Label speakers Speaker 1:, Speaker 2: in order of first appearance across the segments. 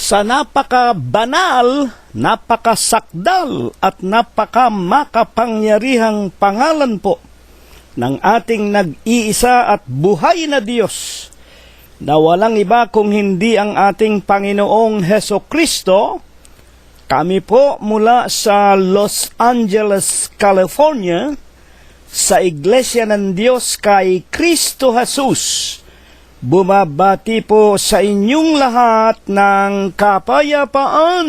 Speaker 1: sa napakabanal, napakasakdal at napakamakapangyarihang pangalan po ng ating nag-iisa at buhay na Diyos, na walang iba kung hindi ang ating Panginoong Hesukristo, kami po mula sa Los Angeles, California, sa Iglesia ng Diyos kay Kristo Jesus, bumabati po sa inyong lahat ng kapayapaan.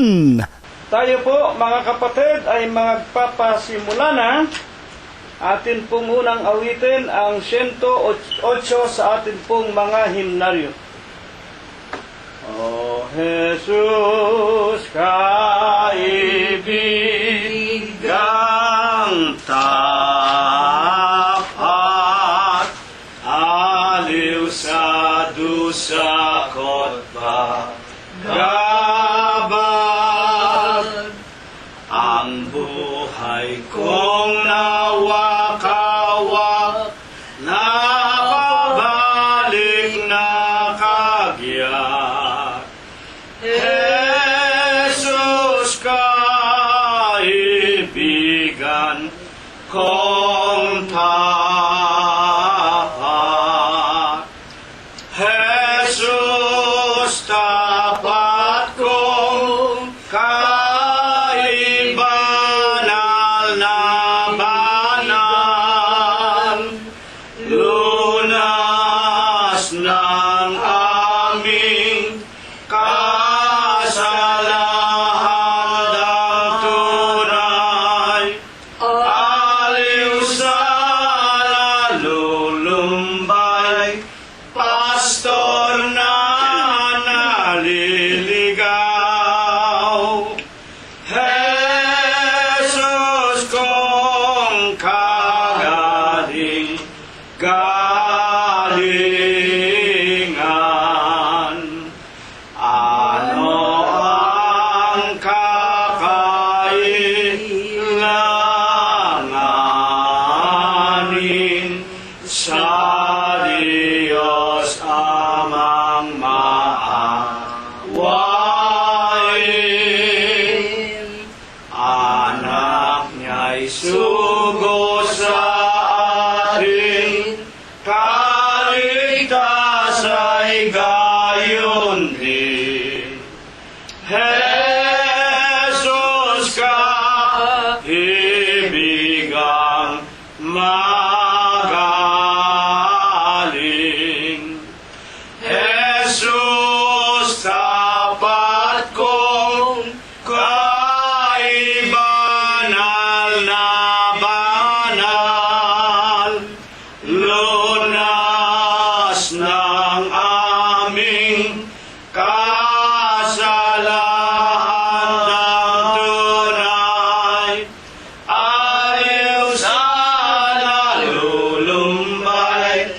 Speaker 1: Tayo po mga kapatid ay magpapasimula na. Atin pong unang awitin ang 108 sa atin pong mga himnaryo. O Jesus, kaibigang tapat, aliw sa dusa ko't paggabag, ang buhay kong nawakawak, napabalik na kagyan. Jesus, kaibigan kong tapat, Jesus, tapat kong kaibanal na banal, lunas ng aming kasalahan tunay, aliw sa nalulumbay, pastor na naliligaw. Jesus kong kagaling, galingan, ano ang kakailanganin sa Diyos amang maawain? Anak niya'y sugo sa atin, kaligtas ay gayon din. Jesus, kaibigang magaling, Jesus, tapat kong kaibanal na banal, lunas ng aming kasalahan ng tunay, aliw sa nalulumbay,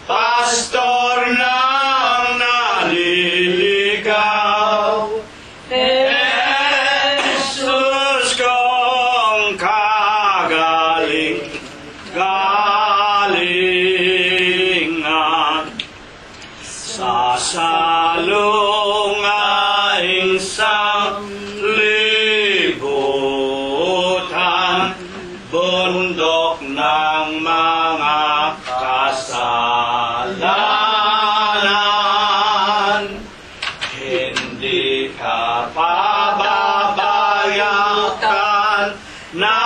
Speaker 1: pastor ng naliligaw. Jesus kong kagaling, galingan, sasalungaing sanglibutan, bundok ng mga kasalanan. Hindi ka pababayaan na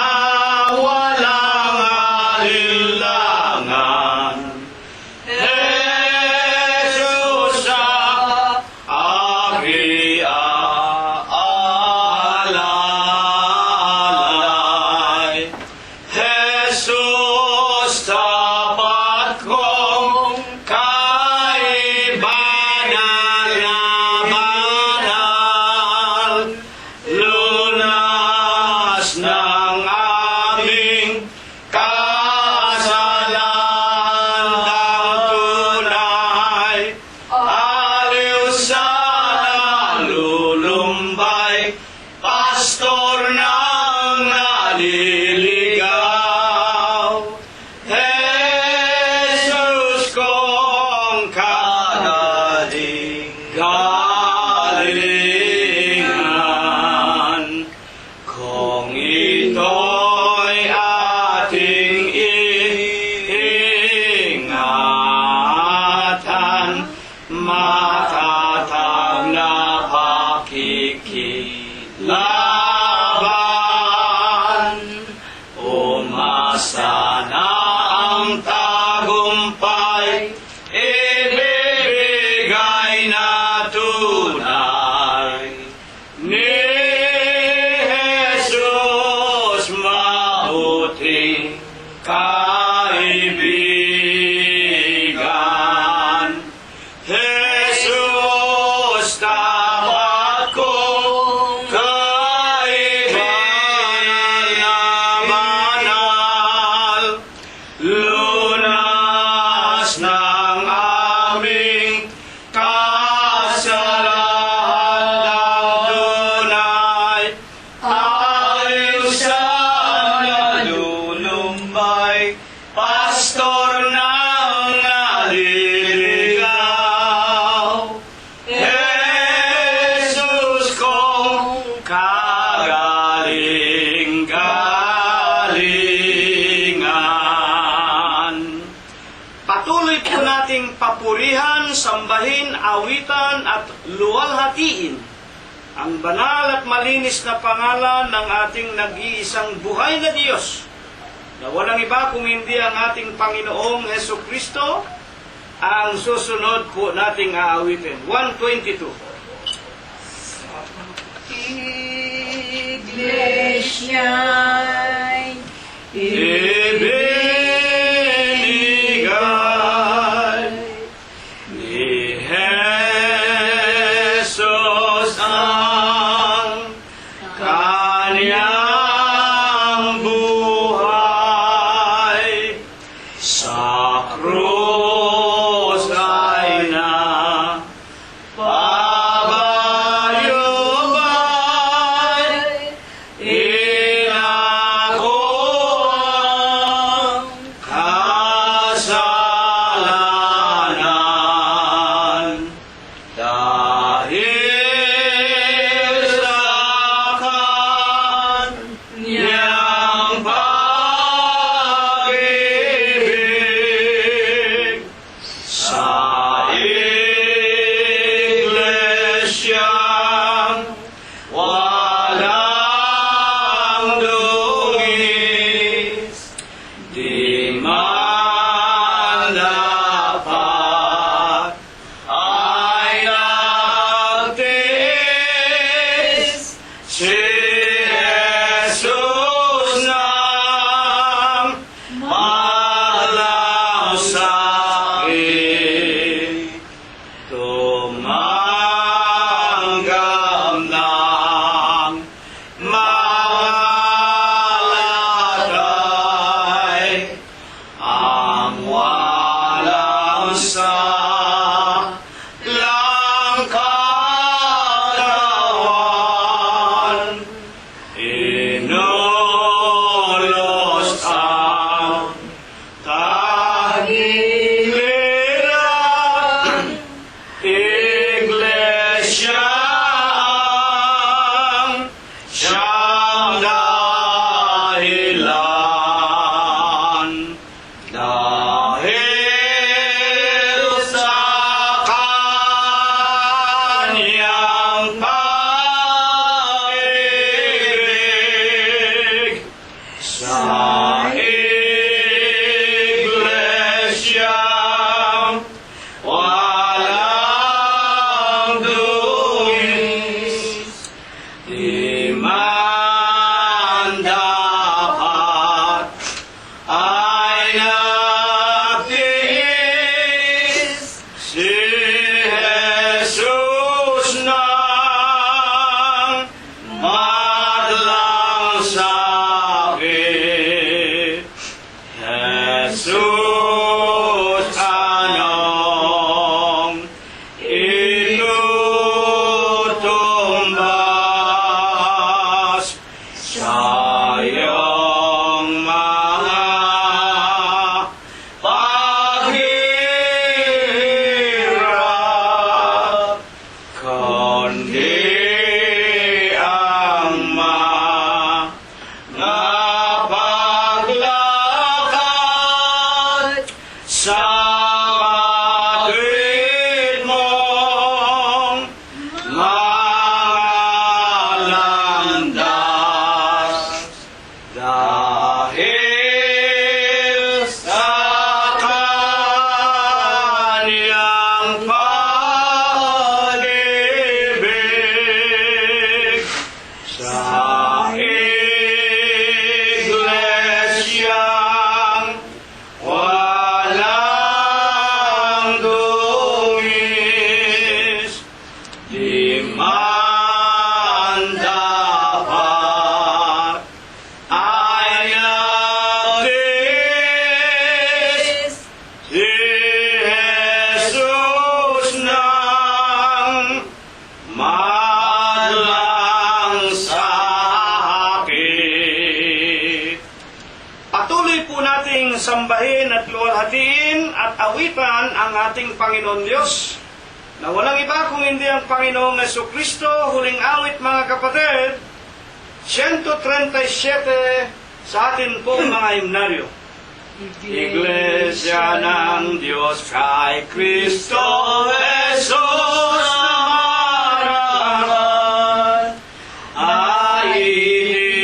Speaker 1: walang alinlangan. Jesus, sa alalay, Jesus, tapat kong kaibanal na banal, lunas ng aming kasalahan ng tunay, aliw sa nalulumbay, pastor ng naliligaw. Jesus kong kagaling, galing. matatag na pakikilaban. Umasa na ang tagumpay, ibibigay na tunay ni Jesus, mabuting kaibigan. Jesus, tapat kong kaibigan na banal, lunas ng aming kasalanan tunay, ayaw siya nalulumbay, pastor ng naliligaw. Jesus kong kagaling-galingan. Patuloy po nating papurihan, sambahin, awitan at luwalhatiin ang banal at malinis na pangalan ng ating nag-iisang buhay na Diyos, na walang iba kung hindi ang ating Panginoong Hesukristo. Ang susunod po nating aawitin, 122.
Speaker 2: Iglesia'y
Speaker 1: Ibinigay ni Jesus ang Kanyang buhay sa krus ay napabayubay, inako ang kasalanan dahil sa Kanyang pag-ibig sa iglesyang walang dugis, di man dapat ay nagtiis si Jesus nang maglaw sa akin. ng pag-ibig sa iglesyang walang dungis, di man dapat ay nagtiis si Jesus nang madlang sa akin. Patuloy po nating sambahin at luwalhatiin at awitan ang ating Panginoon Diyos na walang iba kung hindi ang Panginoong Jesucristo. Huling awit, mga kapatid, 137 sa atin pong mga himnaryo. Iglesia ng Diyos kay Kristo Jesus na marangal ay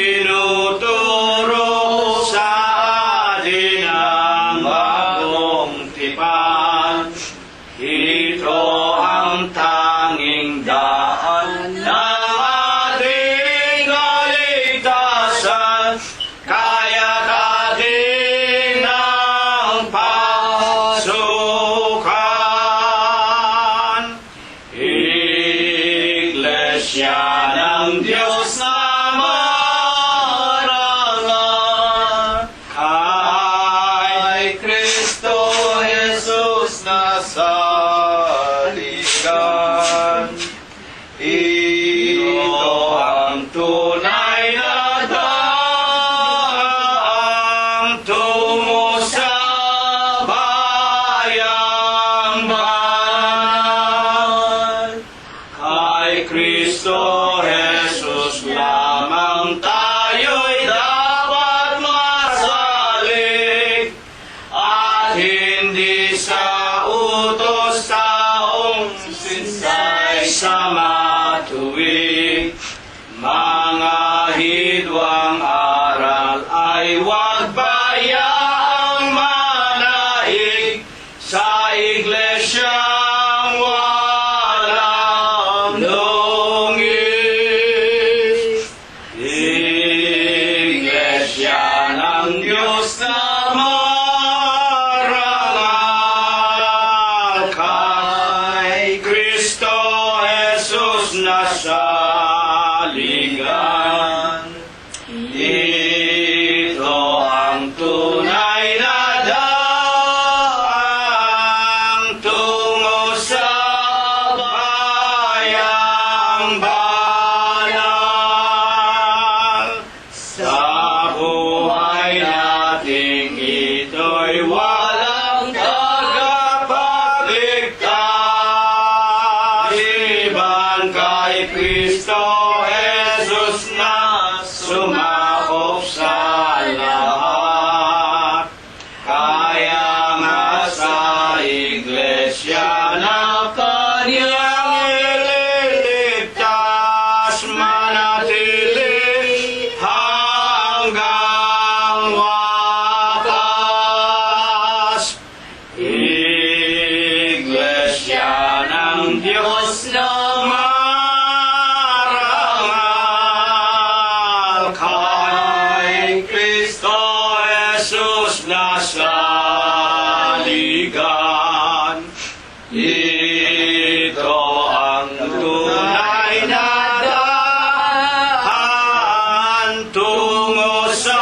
Speaker 1: itinuturo sa atin ang bagong tipan. Ito ang tanging daan ng ating kaligtasan, kaya atin ang pasukan. Iglesia ng Diyos na marangal kay Kristo Jesus na saligan. Ito ang tunay na daang tungo sa bayang banal. Kay Kristo Jesus lamang tayo'y dapat masalig, at hindi sa utos taong sinsay sa matuwid. Mga hidwang aral ay huwag bayaang manaig sa iglesyang walang lungis. Iglesia ng Diyos na marangal kay Kristo Jesus na saligan. Ito ang tunay na daang tungo sa bayang banal. Sa buhay nating ito'y walang tagapagligtas iban kay Kristo Jesus na sumakop sa lahat. Kaya nga sa iglesia na kanyang ililigtas, manatili hanggang wakas. Iglesia ng Diyos na marangal kay Kristo Jesus na saligan. Ito ang tunay na daan tungo sa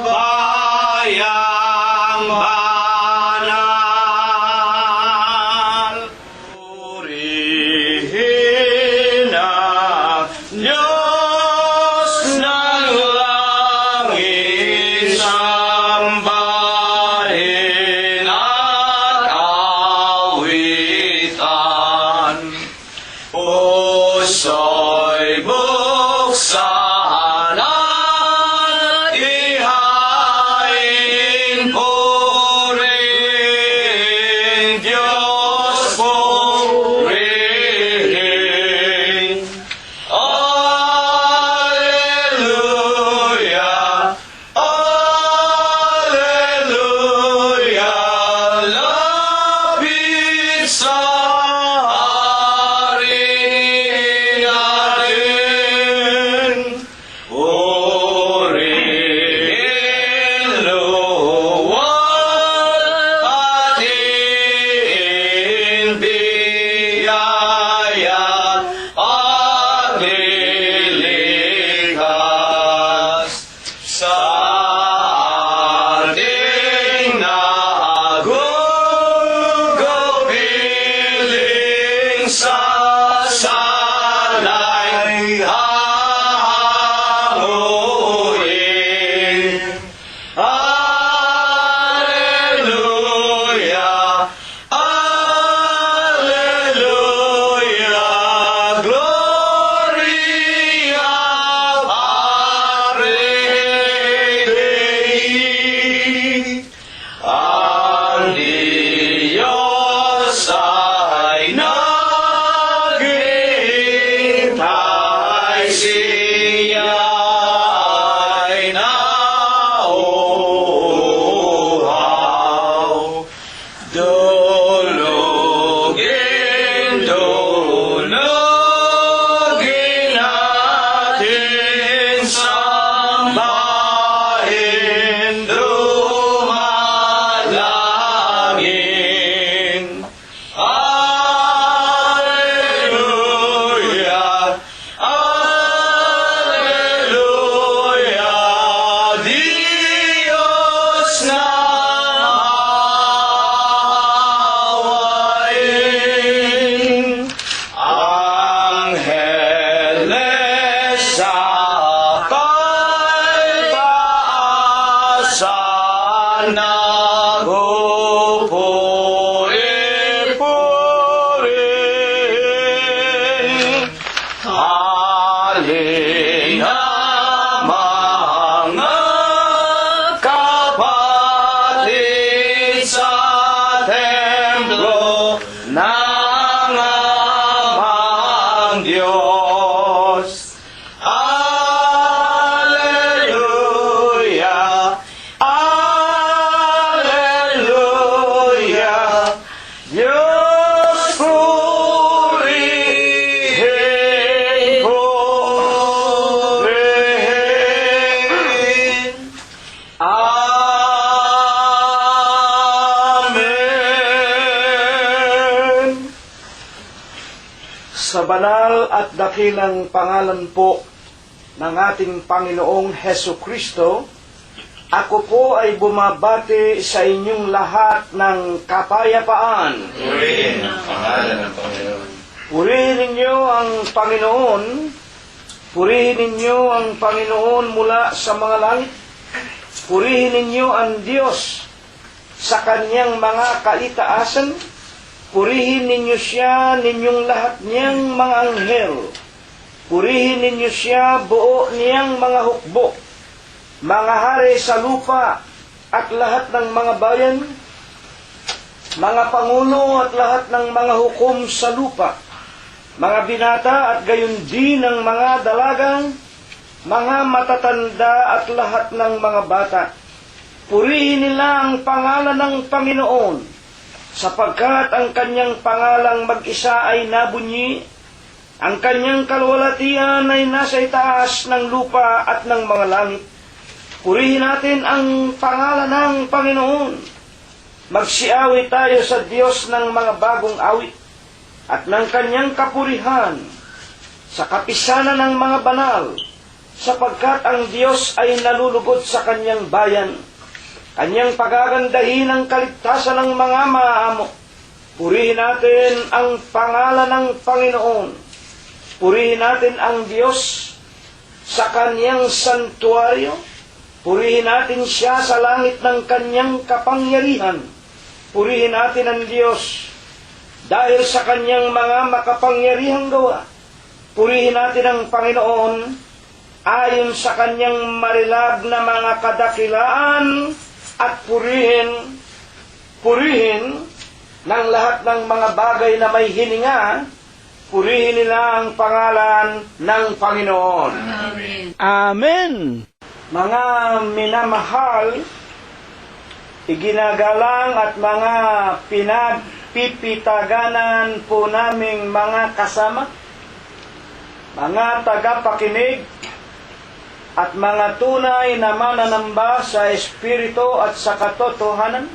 Speaker 1: bayang banal. Purihin ang Diyos ng langit, sambahin at awitan. Puso'y buksan at ihain, purihin Diyos, purihin. Alleluia, alleluia, lapit sa ng amang Diyos. Alleluia, Alleluia, Diyos purihin, purihin. Amen. Sa banal at dakilang pangalan po ng ating Panginoong Hesukristo, ako po ay bumabati sa inyong lahat ng kapayapaan.
Speaker 2: Purihin ang pangalan ng Panginoon.
Speaker 1: Purihin ninyo ang Panginoon. Purihin ninyo ang Panginoon mula sa mga langit. Purihin ninyo ang Diyos sa kanyang mga kaitaasan. Purihin ninyo siya, ninyong lahat niyang mga anghel. Purihin ninyo siya, buo niyang mga hukbo, mga hari sa lupa at lahat ng mga bayan, mga pangulo at lahat ng mga hukom sa lupa, mga binata at gayon din ng mga dalagang, mga matatanda at lahat ng mga bata. Purihin nila ang pangalan ng Panginoon, sapagkat ang kanyang pangalang mag-isa ay nabunyi, ang kanyang kalwalatian ay nasa itaas ng lupa at ng mga langit. Purihin natin ang pangalan ng Panginoon. Magsiawit tayo sa Diyos ng mga bagong awit at ng kanyang kapurihan sa kapisanan ng mga banal, sapagkat ang Diyos ay nalulugod sa kanyang bayan. Kanyang pagagandahin ang kaligtasan ng mga maaamo. Purihin natin ang pangalan ng Panginoon. Purihin natin ang Diyos sa kanyang santuaryo. Purihin natin siya sa langit ng kanyang kapangyarihan. Purihin natin ang Diyos dahil sa kanyang mga makapangyarihang gawa. Purihin natin ang Panginoon ayon sa kanyang marilag na mga kadakilaan at purihin ng lahat ng mga bagay na may hininga. Purihin nila ang pangalan ng Panginoon.
Speaker 2: Amen.
Speaker 1: Amen. Mga minamahal, iginagalang at mga pinagpipitaganan po naming mga kasama, mga tagapakinig, at mga tunay na mananamba sa Espiritu at sa katotohanan.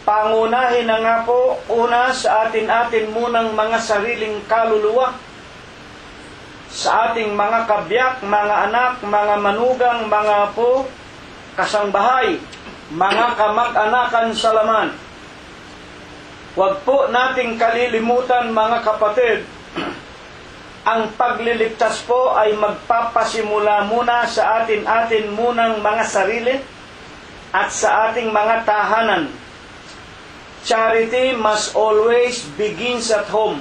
Speaker 1: Pangunahin na nga po, una sa atin munang mga sariling kaluluwa, sa ating mga kabiyak, mga anak, mga manugang, mga apo, kasangbahay, mga kamag-anakan sa laman. Huwag po nating kalilimutan, mga kapatid, ang pagliligtas po ay magpapasimula muna sa atin munang mga sarili at sa ating mga tahanan. Charity must always begins at home.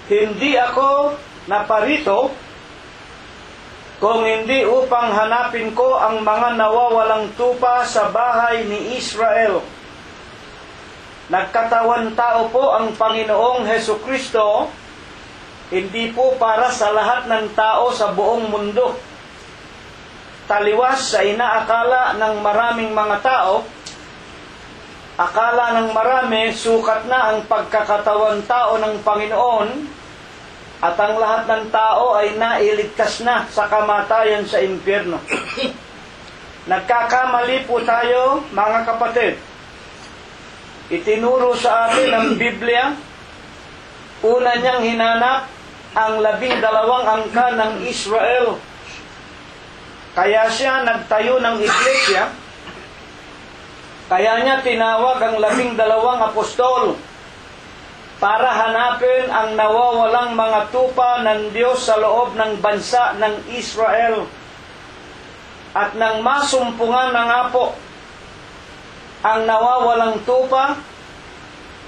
Speaker 1: Hindi ako naparito kung hindi upang hanapin ko ang mga nawawalang tupa sa bahay ni Israel. Nagkatawan tao po ang Panginoong Hesukristo, hindi po para sa lahat ng tao sa buong mundo. Taliwas sa inaakala ng maraming mga tao, akala ng marami sukat na ang pagkakatawan tao ng Panginoon at ang lahat ng tao ay nailigtas na sa kamatayan sa impyerno. Nagkakamali po tayo, mga kapatid. Itinuro sa atin ng Biblia, una niyang hinanap ang 12 angka ng Israel. Kaya siya nagtayo ng iglesia. Kaya niya tinawag ang 12 apostol para hanapin ang nawawalang mga tupa ng Diyos sa loob ng bansa ng Israel. At nang masumpungan na nga po ang nawawalang tupa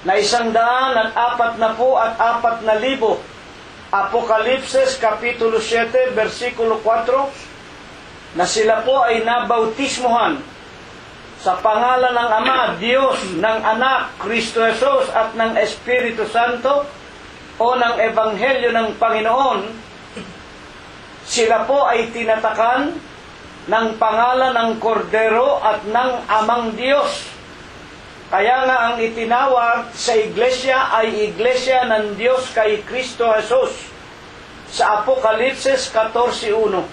Speaker 1: na 144,000, Apokalipsis Kapitulo 7, versikulo 4, na sila po ay nabautismuhan Sa pangalan ng Ama, Diyos, ng Anak, Kristo Jesus, at ng Espiritu Santo, o ng Ebanghelyo ng Panginoon, sila po ay tinatakan ng pangalan ng Kordero at ng Amang Diyos. Kaya nga ang itinawag sa iglesia ay Iglesia ng Diyos kay Kristo Jesus sa Apokalipsis 14:1.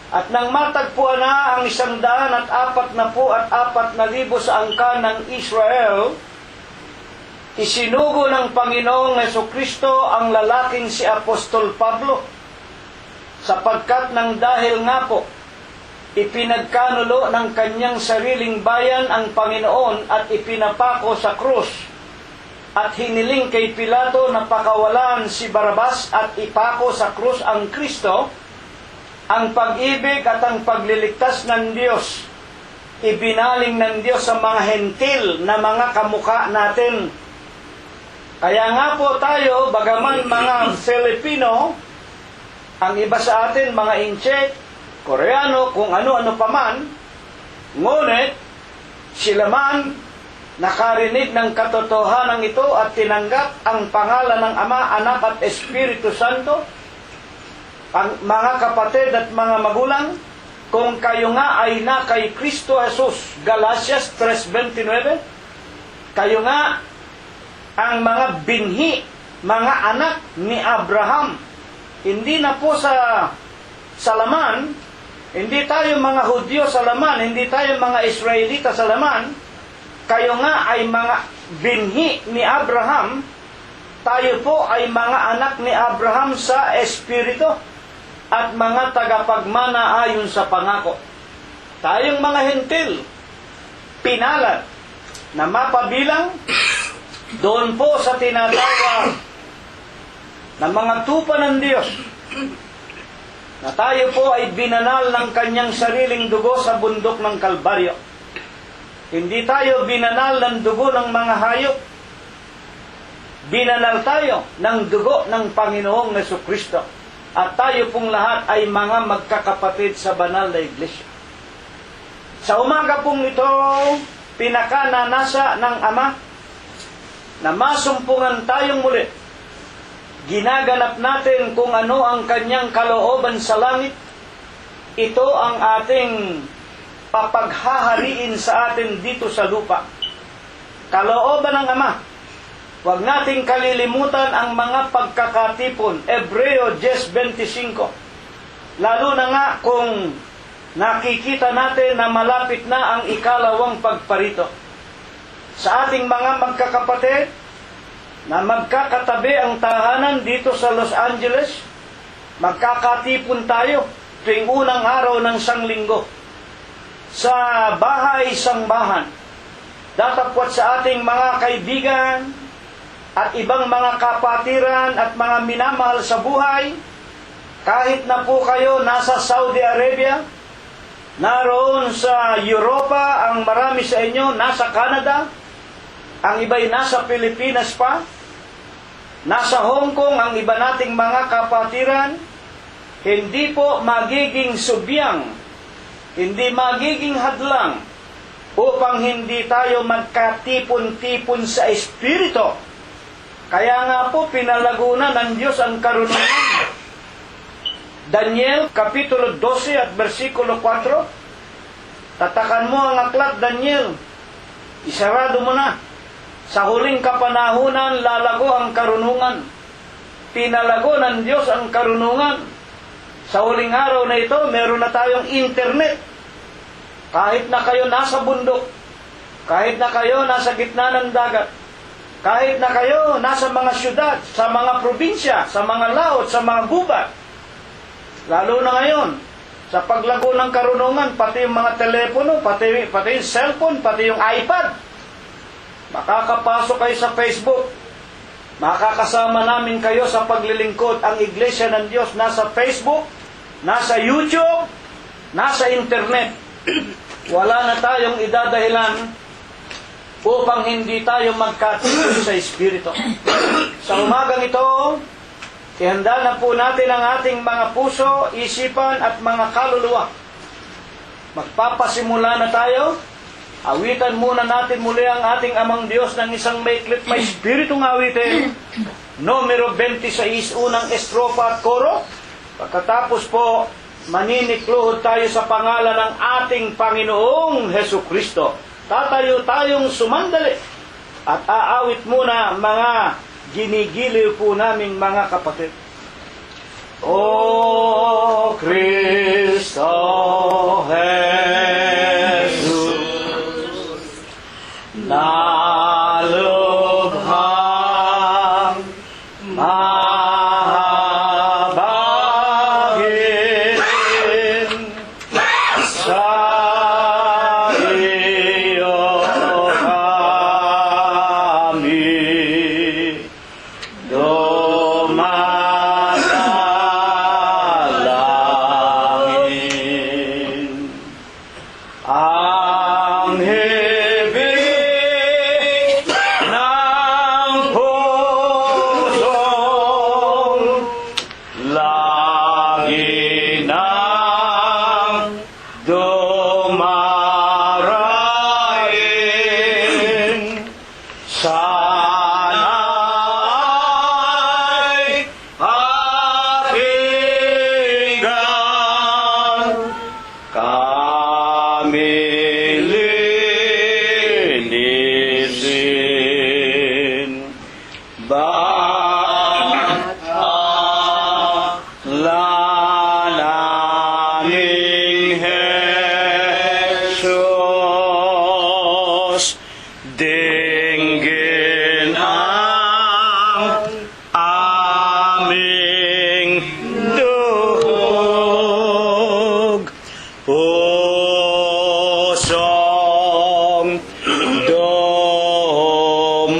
Speaker 1: At nang matagpuan na ang 144,000 sa angkan ng Israel, isinugo ng Panginoong Hesukristo ang lalaking si Apostol Pablo, sapagkat nang dahil nga po ipinagkanulo ng kanyang sariling bayan ang Panginoon at ipinapako sa krus, at hiniling kay Pilato na pakawalan si Barabas at ipako sa krus ang Kristo, ang pag-ibig at ang pagliligtas ng Diyos ibinaling ng Diyos sa mga hentil na mga kamukha natin. Kaya nga po tayo, bagaman mga Filipino, ang iba sa atin mga Inche, Koreano, kung ano-ano pa man, ngunit sila man nakarinig ng katotohanan ito at tinanggap ang pangalan ng Ama, Anak at Espiritu Santo. Mga kapatid at mga magulang, kung kayo nga ay na kay Kristo Jesus, Galatias 3:29, kayo nga ang mga binhi, mga anak ni Abraham. Hindi na po sa laman, hindi tayo mga Hudyo sa laman, hindi tayo mga Israelita sa laman. Kayo nga ay mga binhi ni Abraham. Tayo po ay mga anak ni Abraham sa Espiritu at mga tagapagmana ayon sa pangako. Tayong mga hentil, pinalad na mapabilang doon po sa tinatawag na mga tupa ng Diyos, na tayo po ay binanal ng kanyang sariling dugo sa bundok ng Kalbaryo. Hindi tayo binanal ng dugo ng mga hayop. Binanal tayo ng dugo ng Panginoong Hesukristo. At tayo pong lahat ay mga magkakapatid sa banal na iglesia. Sa umaga pong ito, pinakananasa ng Ama na masumpungan tayong muli. Ginaganap natin kung ano ang kanyang kalooban sa langit. Ito ang ating papaghahariin sa atin dito sa lupa. Kalooban ng Ama. Huwag nating kalilimutan ang mga pagkakatipon. Hebreo 10:25. Lalo na nga kung nakikita natin na malapit na ang ikalawang pagparito. Sa ating mga magkakapatid na magkakatabi ang tahanan dito sa Los Angeles, magkakatipon tayo tuwing unang araw ng sanglinggo sa bahay-sambahan. Datapwat sa ating mga kaibigan at ibang mga kapatiran at mga minamahal sa buhay, kahit na po kayo nasa Saudi Arabia, naroon sa Europa, ang marami sa inyo nasa Canada, ang iba'y nasa Pilipinas pa, nasa Hong Kong, ang iba nating mga kapatiran, hindi po magiging subyang, hindi magiging hadlang upang hindi tayo magkatipon-tipon sa Espiritu. Kaya nga po, pinalago na ng Diyos ang karunungan. Daniel, Kapitulo 12 at versikulo 4. Tatakan mo ang aklat, Daniel. Isarado mo na. Sa huling kapanahunan, lalago ang karunungan. Pinalago ng Diyos ang karunungan. Sa huling araw na ito, meron na tayong internet. Kahit na kayo nasa bundok, kahit na kayo nasa gitna ng dagat, kahit na kayo nasa mga syudad, sa mga probinsya, sa mga laot, sa mga gubat, lalo na ngayon, sa paglago ng karunungan, pati yung mga telepono, pati yung cellphone, pati yung iPad, makakapasok kayo sa Facebook, makakasama namin kayo sa paglilingkod. Ang Iglesia ng Diyos nasa Facebook, nasa YouTube, nasa internet. Wala na tayong idadahilan upang hindi tayo magkatipon sa Espiritu. Sa umagang ito, ihanda na po natin ang ating mga puso, isipan at mga kaluluwa. Magpapasimula na tayo Awitan muna natin muli ang ating Amang Diyos ng isang maiklit may spiritong awitin. Numero 26, unang estrofa at koro. Pagkatapos po, maninikluhod tayo sa pangalan ng ating Panginoong Hesus Kristo. Tatayo tayong sumandali at aawit muna mga ginigiliw po naming mga kapatid. O Kristo Jesus, nalubhang mahabagin sa iyo kami dumadalangin. Ang hibig ng pusong lagi nang dumarain. Sana'y pakinggan kami linisin. Naming Jesus, dinggin ang aming duhog. Pusong dumudulog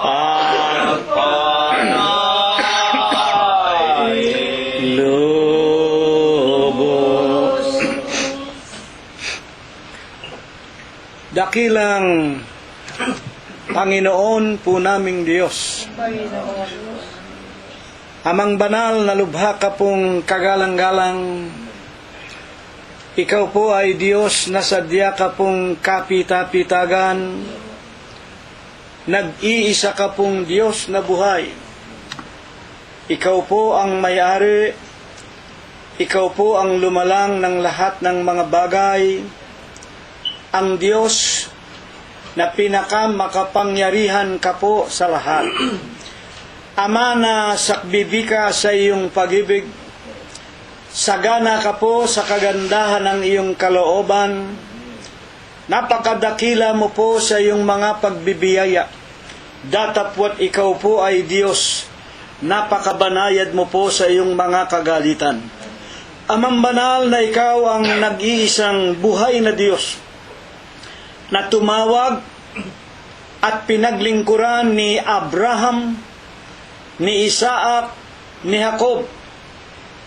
Speaker 1: at panay lubos. Dakilang Panginoon po naming Diyos, Amang banal na lubha ka pong kagalang-galang. Ikaw po ay Diyos na sadya ka pong kapita-pitagan. Nag-iisa ka pong Diyos na buhay. Ikaw po ang may-ari. Ikaw po ang lumalang ng lahat ng mga bagay. Ang Diyos na pinakamakapangyarihan ka po sa lahat. Ama na sakbibika sa iyong pag-ibig, sagana ka po sa kagandahan ng iyong kalooban, napakadakila mo po sa iyong mga pagbibiyaya, datapwat ikaw po ay Diyos, napakabanayad mo po sa iyong mga kagalitan. Amang banal na ikaw ang nag-iisang buhay na Diyos, na tumawag at pinaglingkuran ni Abraham, ni Isaac, ni Jacob,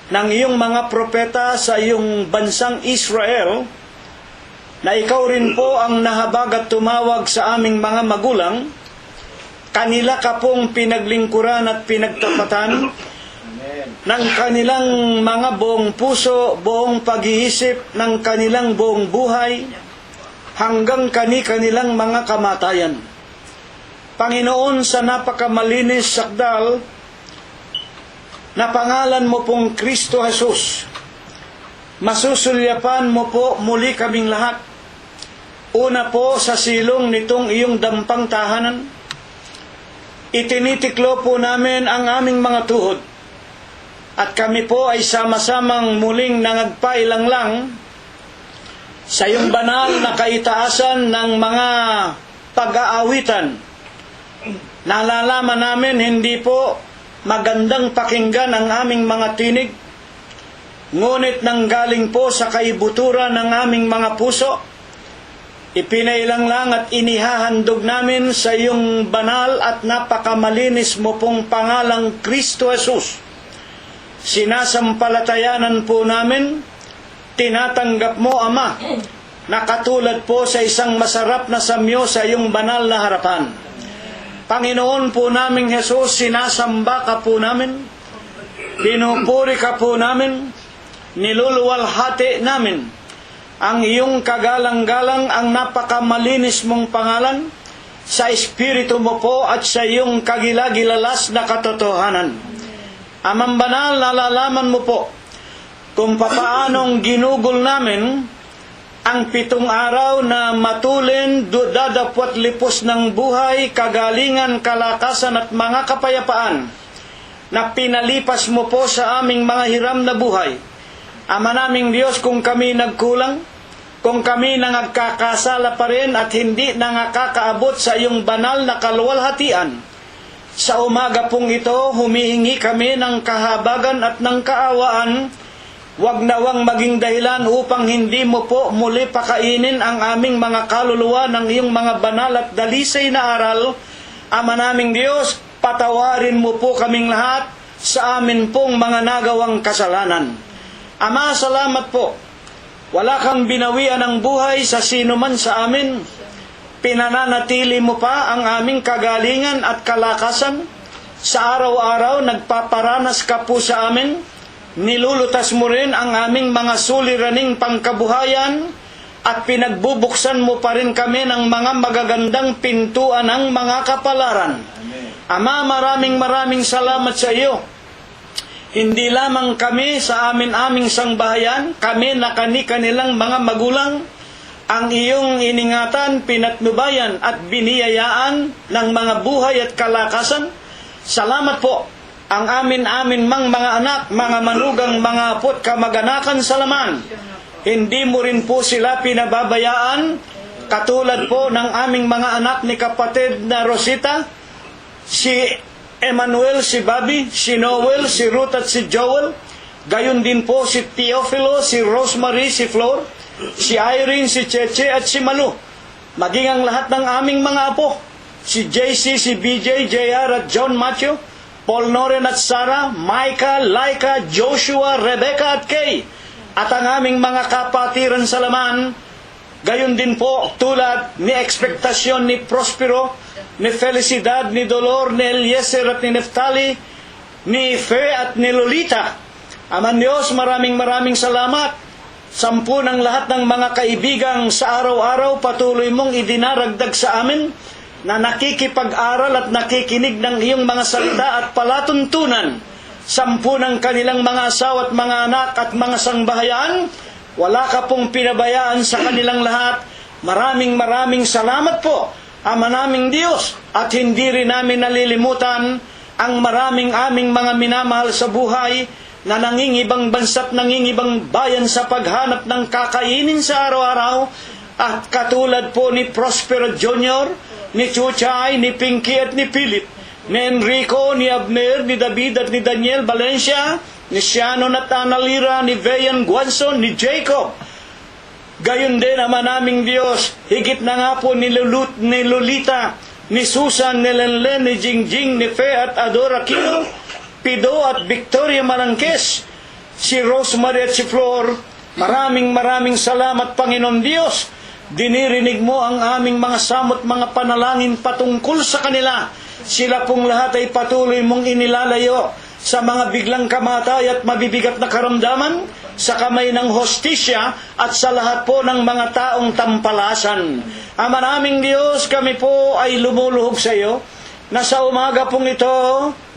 Speaker 1: ng iyong mga propeta sa iyong bansang Israel, na ikaw rin po ang nahabag at tumawag sa aming mga magulang. Kanila ka pong pinaglingkuran at pinagtapatan ng kanilang mga buong puso, buong pag-iisip, ng kanilang buong buhay, hanggang kanilang mga kamatayan. Panginoon, sa napakamalinis sakdal na pangalan mo pong Kristo Jesus, masusulyapan mo po muli kaming lahat. Una po sa silong nitong iyong dampang tahanan, itinitiklo po namin ang aming mga tuhod, at kami po ay sama-samang muling nangagpailang lang sa iyong banal na kaitaasan ng mga pag-aawitan. Nalalaman namin hindi po magandang pakinggan ang aming mga tinig, ngunit nanggaling po sa kaibuturan ng aming mga puso. Ipinailang lang at inihahandog namin sa iyong banal at napakamalinis mo pong pangalang Kristo Jesus. Sinasampalatayanan po namin, tinatanggap mo, Ama, na katulad po sa isang masarap na samyo sa iyong banal na harapan. Panginoon po naming Jesus, sinasamba ka po namin, pinupuri ka po namin, niluluwalhati namin ang iyong kagalang-galang, ang napakamalinis mong pangalan, sa Espiritu mo po at sa iyong kagilagilalas na katotohanan. Amang banal, nalalaman mo po kung papaanong ginugol namin ang 7 araw na matulin, dadapwat lipos ng buhay, kagalingan, kalakasan at mga kapayapaan na pinalipas mo po sa aming mga hiram na buhay. Ama naming Diyos, kung kami nagkulang, kung kami nangagkakasala pa rin at hindi nangakakaabot sa iyong banal na kaluwalhatian, sa umaga pong ito, humihingi kami ng kahabagan at ng kaawaan. Huwag nawang maging dahilan upang hindi mo po muli pakainin ang aming mga kaluluwa ng iyong mga banal at dalisay na aral. Ama naming Diyos, patawarin mo po kaming lahat sa amin pong mga nagawang kasalanan. Ama, salamat po. Wala kang binawian ng buhay sa sino man sa amin. Pinananatili mo pa ang aming kagalingan at kalakasan. Sa araw-araw, nagpaparanas ka po sa amin. Nilulutas mo rin ang aming mga suliraning pangkabuhayan at pinagbubuksan mo pa rin kami ng mga magagandang pintuan ng mga kapalaran. Ama, maraming salamat sa iyo. Hindi lamang kami sa aming sangbahayan, kami na kanilang mga magulang, ang iyong iningatan, pinatnubayan at biniyayaan ng mga buhay at kalakasan. Salamat po ang amin mang mga anak, mga manugang, mga apo't kamag-anakan sa laman. Hindi mo rin po sila pinababayaan, katulad po ng aming mga anak ni kapatid na Rosita, si Emmanuel, si Bobby, si Noel, si Ruth at si Joel. Gayon din po si Teofilo, si Rosemary, si Flor, si Irene, si Cheche at si Malu. Maging ang lahat ng aming mga apo, si JC, si BJ, JR at John Matthew, Paul Noren at Sarah, Micah, Laika, Joshua, Rebecca at Kay, at ang aming mga kapatiran sa laman. Gayon din po tulad ni Ekspektasyon, ni Prospero, ni Felicidad, ni Dolor, ni Eliezer at ni Neftali, ni Fe at ni Lolita. Aman Diyos, maraming salamat. 10 ng lahat ng mga kaibigang sa araw-araw patuloy mong idinaragdag sa amin, na nakikipag-aral at nakikinig ng iyong mga salita at palatuntunan. 10 ng kanilang mga asawa at mga anak at mga sangbahayan, wala ka pong pinabayaan sa kanilang lahat. Maraming salamat po, Ama naming Diyos, at hindi rin namin nalilimutan ang maraming aming mga minamahal sa buhay na nangingibang bansa't nangingibang bayan sa paghanap ng kakainin sa araw-araw, at katulad po ni Prospero Jr., ni Chuchay, ni Pinky at ni Philip, ni Enrico, ni Abner, ni David at ni Daniel Valencia, ni Shannon at Analira, ni Veyan Guanson, ni Jacob. Gayon din, Ama naming Diyos, higit na nga po ni Lolita, ni Susan, ni Lenlen, ni Jingjing, ni Fe at Adora Kilo, Pido at Victoria Malangkes, si Rosemary at si Flor. Maraming salamat, Panginoon Diyos. Dinirinig mo ang aming mga samot, mga panalangin patungkol sa kanila. Sila pong lahat ay patuloy mong inilalayo sa mga biglang kamatay at mabibigat na karamdaman, sa kamay ng hostisya at sa lahat po ng mga taong tampalasan. Ama naming Diyos, kami po ay lumuluhog sa iyo, na sa umaga pong ito,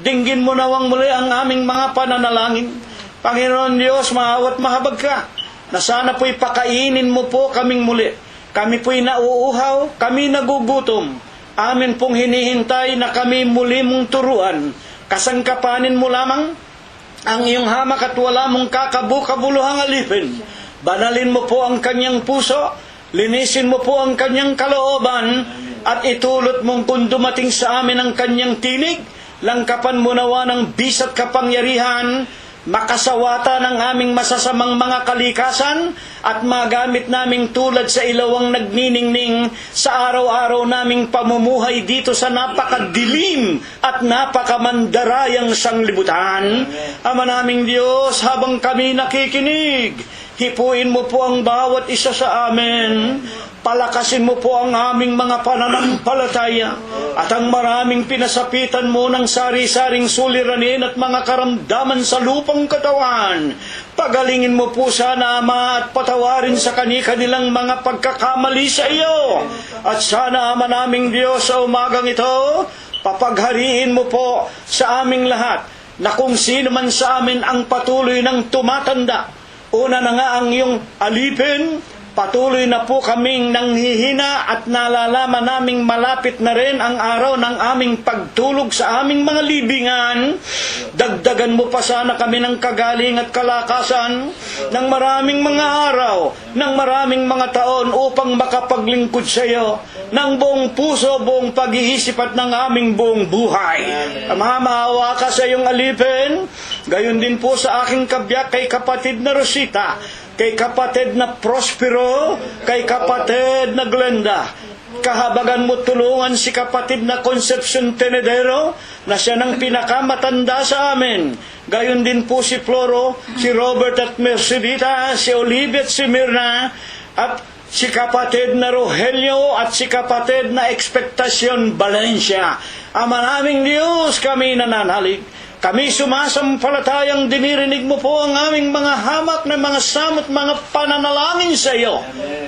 Speaker 1: dinggin mo nawang muli ang aming mga pananalangin. Panginoon Diyos, maawat mahabag ka, na sana po'y pakainin mo po kaming muli. Kami po'y nauuhaw, kami nagugutom. Amin pong hinihintay na kami muli mong turuan. Kasangkapanin mo lamang ang iyong hamak at wala mong kakabukabuluhang alipin. Banalin mo po ang kanyang puso, linisin mo po ang kanyang kalooban, at itulot mong kung dumating sa amin ang kanyang tinig, langkapan mo nawa ng bisat kapangyarihan, makasawata ng aming masasamang mga kalikasan, at magamit naming tulad sa ilawang nagniningning sa araw-araw naming pamumuhay dito sa napakadilim at napakamandarayang sanglibutan. Ama naming Diyos, habang kami nakikinig, hipuin mo po ang bawat isa sa amin. Palakasin mo po ang aming mga pananampalataya at ang maraming pinasapitan mo ng sari-saring suliranin at mga karamdaman sa lupang katawan. Pagalingin mo po sana, Ama, at patawarin sa kanilang mga pagkakamali sa iyo. At sana, Ama naming Diyos, sa umagang ito, papaghariin mo po sa aming lahat na kung sino man sa amin ang patuloy ng tumatanda. Una na nga ang iyong alipin, patuloy na po kaming nanghihina at nalalaman naming malapit na rin ang araw ng aming pagtulog sa aming mga libingan. Dagdagan mo pa sana kami ng kagaling at kalakasan ng maraming mga araw, ng maraming mga taon upang makapaglingkod sa iyo ng buong puso, buong pag-iisip at ng aming buong buhay. Ama, maawa ka sa iyong alipin, gayon din po sa aking kabiyak kay kapatid na Rosita, kay kapatid na Prospero, kay kapatid na Glenda. Kahabagan mo tulungan si kapatid na Concepcion Tenedero na siya ng pinakamatanda sa amin. Gayon din po si Floro, si Robert at Mercedita, si Olivia at si Mirna, at si kapatid na Rogelio at si kapatid na Expectacion Valencia. Ama naming Diyos, kami nananalig. Kami sumasampalatayang dinirinig mo po ang aming mga hamak na mga samot, mga pananalangin sa iyo.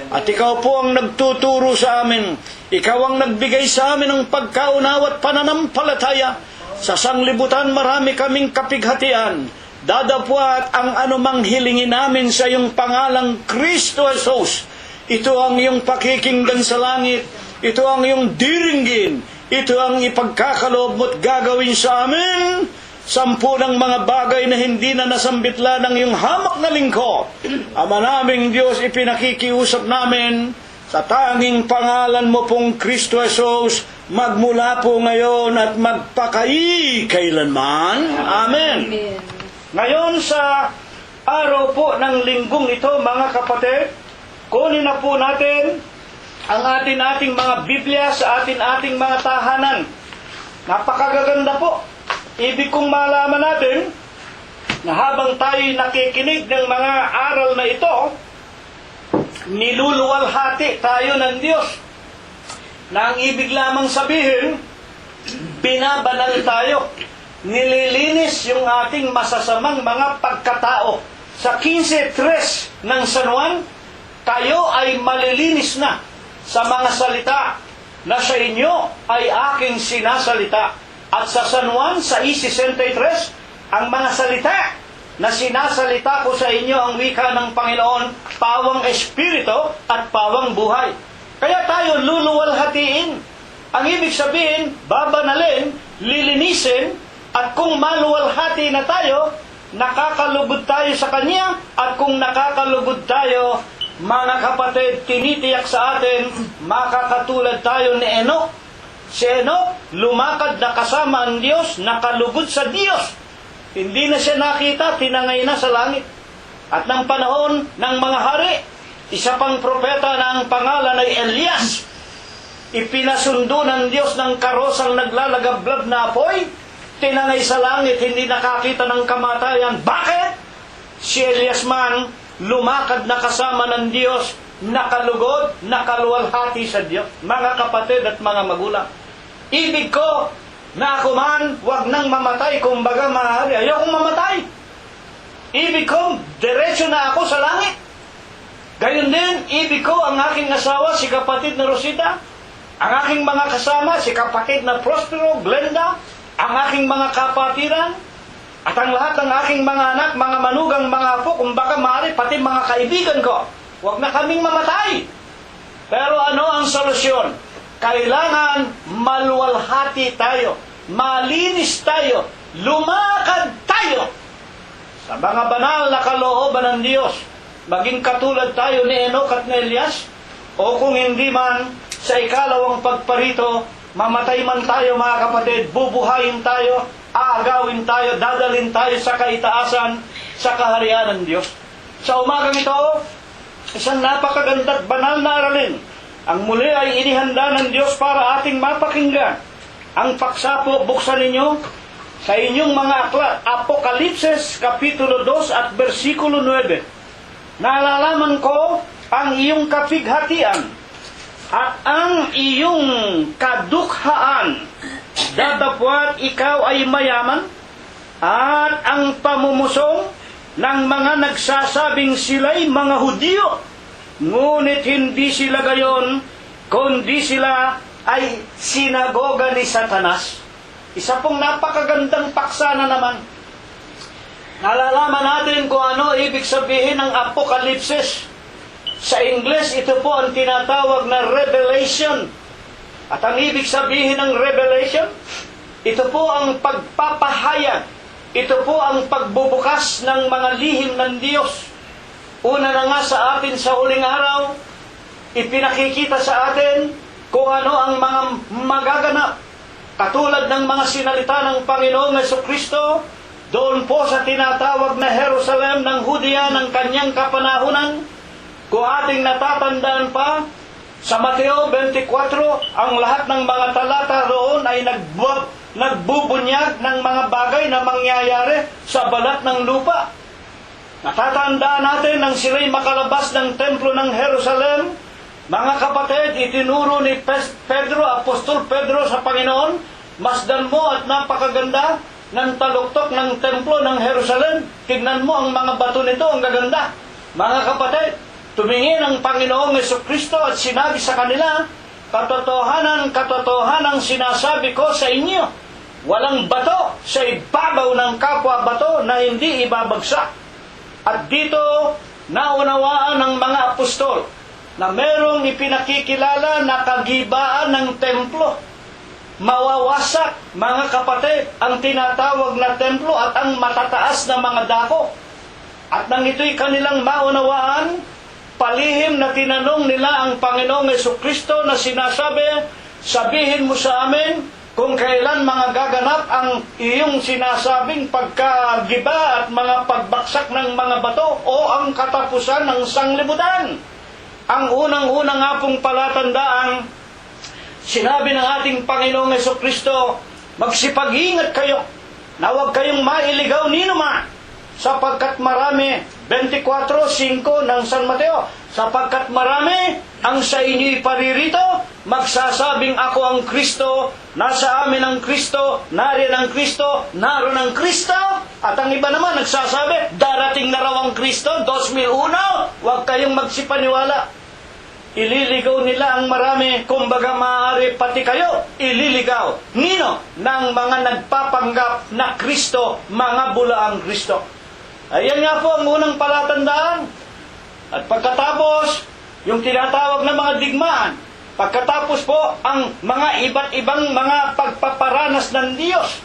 Speaker 1: At ikaw po ang nagtuturo sa amin. Ikaw ang nagbigay sa amin ng pagkaunawa at pananampalataya. Sa sanglibutan marami kaming kapighatian. Dadapwat ang anumang hilingin namin sa iyong pangalang Kristo Jesus. Ito ang iyong pakikinggan sa langit. Ito ang iyong diringgin. Ito ang ipagkakaloob mo't gagawin sa amin. 10 ng mga bagay na hindi na nasambitla ng iyong hamak na lingkod. Ama naming Diyos, ipinakikiusap namin sa tanging pangalan mo pong Kristo Jesus, magmula po ngayon at magpakailanman. Amen. Ngayon sa araw po ng linggong ito, mga kapatid, kunin na po natin ang ating mga Biblia sa ating mga tahanan. Napakagaganda po. Ibig kong malaman natin na habang tayo nakikinig ng mga aral na ito, niluluwalhati tayo ng Diyos. Na ang ibig lamang sabihin, binabanal tayo. Nililinis yung ating masasamang mga pagkatao. Sa 15:3 ng San Juan, kayo ay malilinis na sa mga salita na sa inyo ay aking sinasalita. At sa San Juan, sa 6:63, ang mga salita na sinasalita ko sa inyo ang wika ng Panginoon, pawang espiritu at pawang buhay. Kaya tayo luluwalhatiin. Ang ibig sabihin, babanalin, lilinisin, at kung maluwalhati na tayo, nakakalugod tayo sa Kanya, at kung nakakalugod tayo, mga kapatid, tinitiyak sa atin, makakatulad tayo ni Enoch. Si Enoch, lumakad na kasama ang Diyos, nakalugod sa Diyos. Hindi na siya nakita, tinangay na sa langit. At ng panahon ng mga hari, isa pang propeta na ang pangalan ay Elias, ipinasundo ng Diyos ng karosang naglalagablab na apoy, tinangay sa langit, hindi nakakita ng kamatayan. Bakit? Si Elias man, lumakad na kasama ng Diyos, nakalugod, nakaluwalhati sa Diyos. Mga kapatid at mga magulang, ibig ko na ako man, wag nang mamatay, kumbaga maaari. Ayokong mamatay. Ibig ko, diretso na ako sa langit. Gayon din, ibig ko ang aking asawa, si kapatid na Rosita, ang aking mga kasama, si kapatid na Prospero, Glenda, ang aking mga kapatiran, at ang lahat ng aking mga anak, mga manugang, mga apo, kumbaga maaari, pati mga kaibigan ko. Wag na kaming mamatay. Pero ano ang solusyon? Kailangan maluwalhati tayo, malinis tayo, lumakad tayo sa mga banal na kalooban ng Diyos. Maging katulad tayo ni Enoch at ni Elias, o kung hindi man, sa ikalawang pagparito, mamatay man tayo mga kapatid, bubuhayin tayo, aagawin tayo, dadalhin tayo sa kaitaasan, sa kaharian ng Diyos. Sa umagang ito, isang napakaganda at banal na aralin. Ang muli ay inihanda ng Diyos para ating mapakinggan. Ang paksa po, buksan ninyo sa inyong mga aklat. Apokalipses, Kapitulo 2 at versikulo 9. Nalalaman ko ang iyong kapighatian at ang iyong kadukhaan, datapwat ikaw ay mayaman, at ang pamumusong ng mga nagsasabing sila'y mga Hudyo, ngunit hindi sila gayon, kundi sila ay sinagoga ni Satanas. Isa pong napakagandang paksa na naman. Nalalaman natin kung ano ibig sabihin ng Apokalipsis. Sa Ingles, ito po ang tinatawag na revelation. At ang ibig sabihin ng revelation, ito po ang pagpapahayag. Ito po ang pagbubukas ng mga lihim ng Diyos. Una na nga sa atin sa huling araw, ipinakikita sa atin kung ano ang mga magaganap. Katulad ng mga sinalita ng Panginoong Jesucristo, doon po sa tinatawag na Jerusalem ng Judea ng kanyang kapanahunan. Kung ating natatandaan pa, sa Mateo 24, ang lahat ng mga talata roon ay nagbubunyag ng mga bagay na mangyayari sa balat ng lupa. Natatandaan natin nang sila'y makalabas ng templo ng Jerusalem, mga kapatid, itinuro ni Pedro, Apostol Pedro sa Panginoon, masdan mo at napakaganda ng taluktok ng templo ng Jerusalem. Tignan mo ang mga bato nito, ang gaganda. Mga kapatid, tumingin ang Panginoong Jesucristo at sinabi sa kanila, katotohanan sinasabi ko sa inyo, walang bato sa ibabaw ng kapwa bato na hindi ibabagsak. At dito, naunawaan ng mga apostol na merong ipinakikilala na kagibaan ng templo. Mawawasak, mga kapatid, ang tinatawag na templo at ang matataas na mga dako. At nang ito'y kanilang maunawaan, palihim na tinanong nila ang Panginoong Jesucristo na sinasabi, sabihin mo sa amin kung kailan mga gaganap ang iyong sinasabing pagkagiba at mga pagbaksak ng mga bato o ang katapusan ng sanglibutan. Ang unang-unang nga pong palatandaan, sinabi ng ating Panginoong Jesucristo, magsipag-ingat kayo na huwag kayong mailigaw ninuman, sapagkat marami, 24:5 ng San Mateo, sapagkat marami ang sa inyo'y paririto, magsasabing ako ang Kristo, nasa amin ang Kristo, nariyan ang Kristo, naroon ang Kristo, at ang iba naman nagsasabi, darating na raw ang Kristo, 2001, huwag kayong magsipaniwala. Ililigaw nila ang marami, kumbaga maaari pati kayo, ililigaw. Nino? Ng mga nagpapanggap na Kristo, mga bulaang Kristo. Ayan nga po ang unang palatandaan. At pagkatapos, yung tinatawag na mga digmaan. Pagkatapos po, ang mga iba't ibang mga pagpaparanas ng Diyos,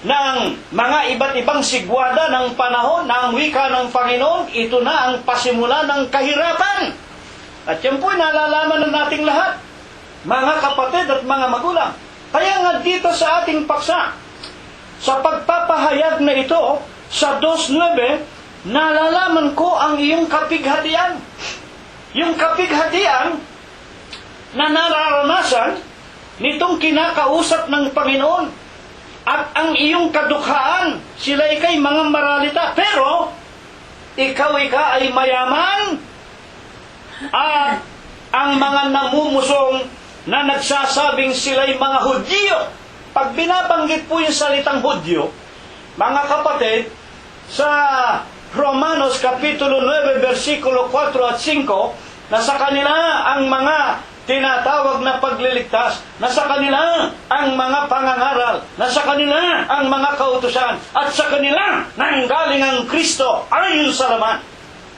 Speaker 1: ng mga iba't ibang sigwada ng panahon, na ang wika ng Panginoon, ito na ang pasimula ng kahirapan. At yan po'y nalalaman na nating lahat, mga kapatid at mga magulang. Kaya nga dito sa ating paksa, sa pagpapahayag na ito, sa 2:9, nalalaman ko ang iyong kapighatian. Yung kapighatian na nararanasan nitong kinakausap ng Panginoon. At ang iyong kadukhaan, sila ikay mga maralita. Pero, ikaw ay mayaman. At ang mga namumusong na nagsasabing sila'y mga Hudyo. Pag binabanggit po yung salitang Hudyo, mga kapatid, sa Romanos Kapitulo 9, versikulo 4 at 5, na sa kanila ang mga tinatawag na pagliligtas, na sa kanila ang mga pangangaral, na sa kanila ang mga kautusan, at sa kanila nanggaling ang Kristo ayon sa laman.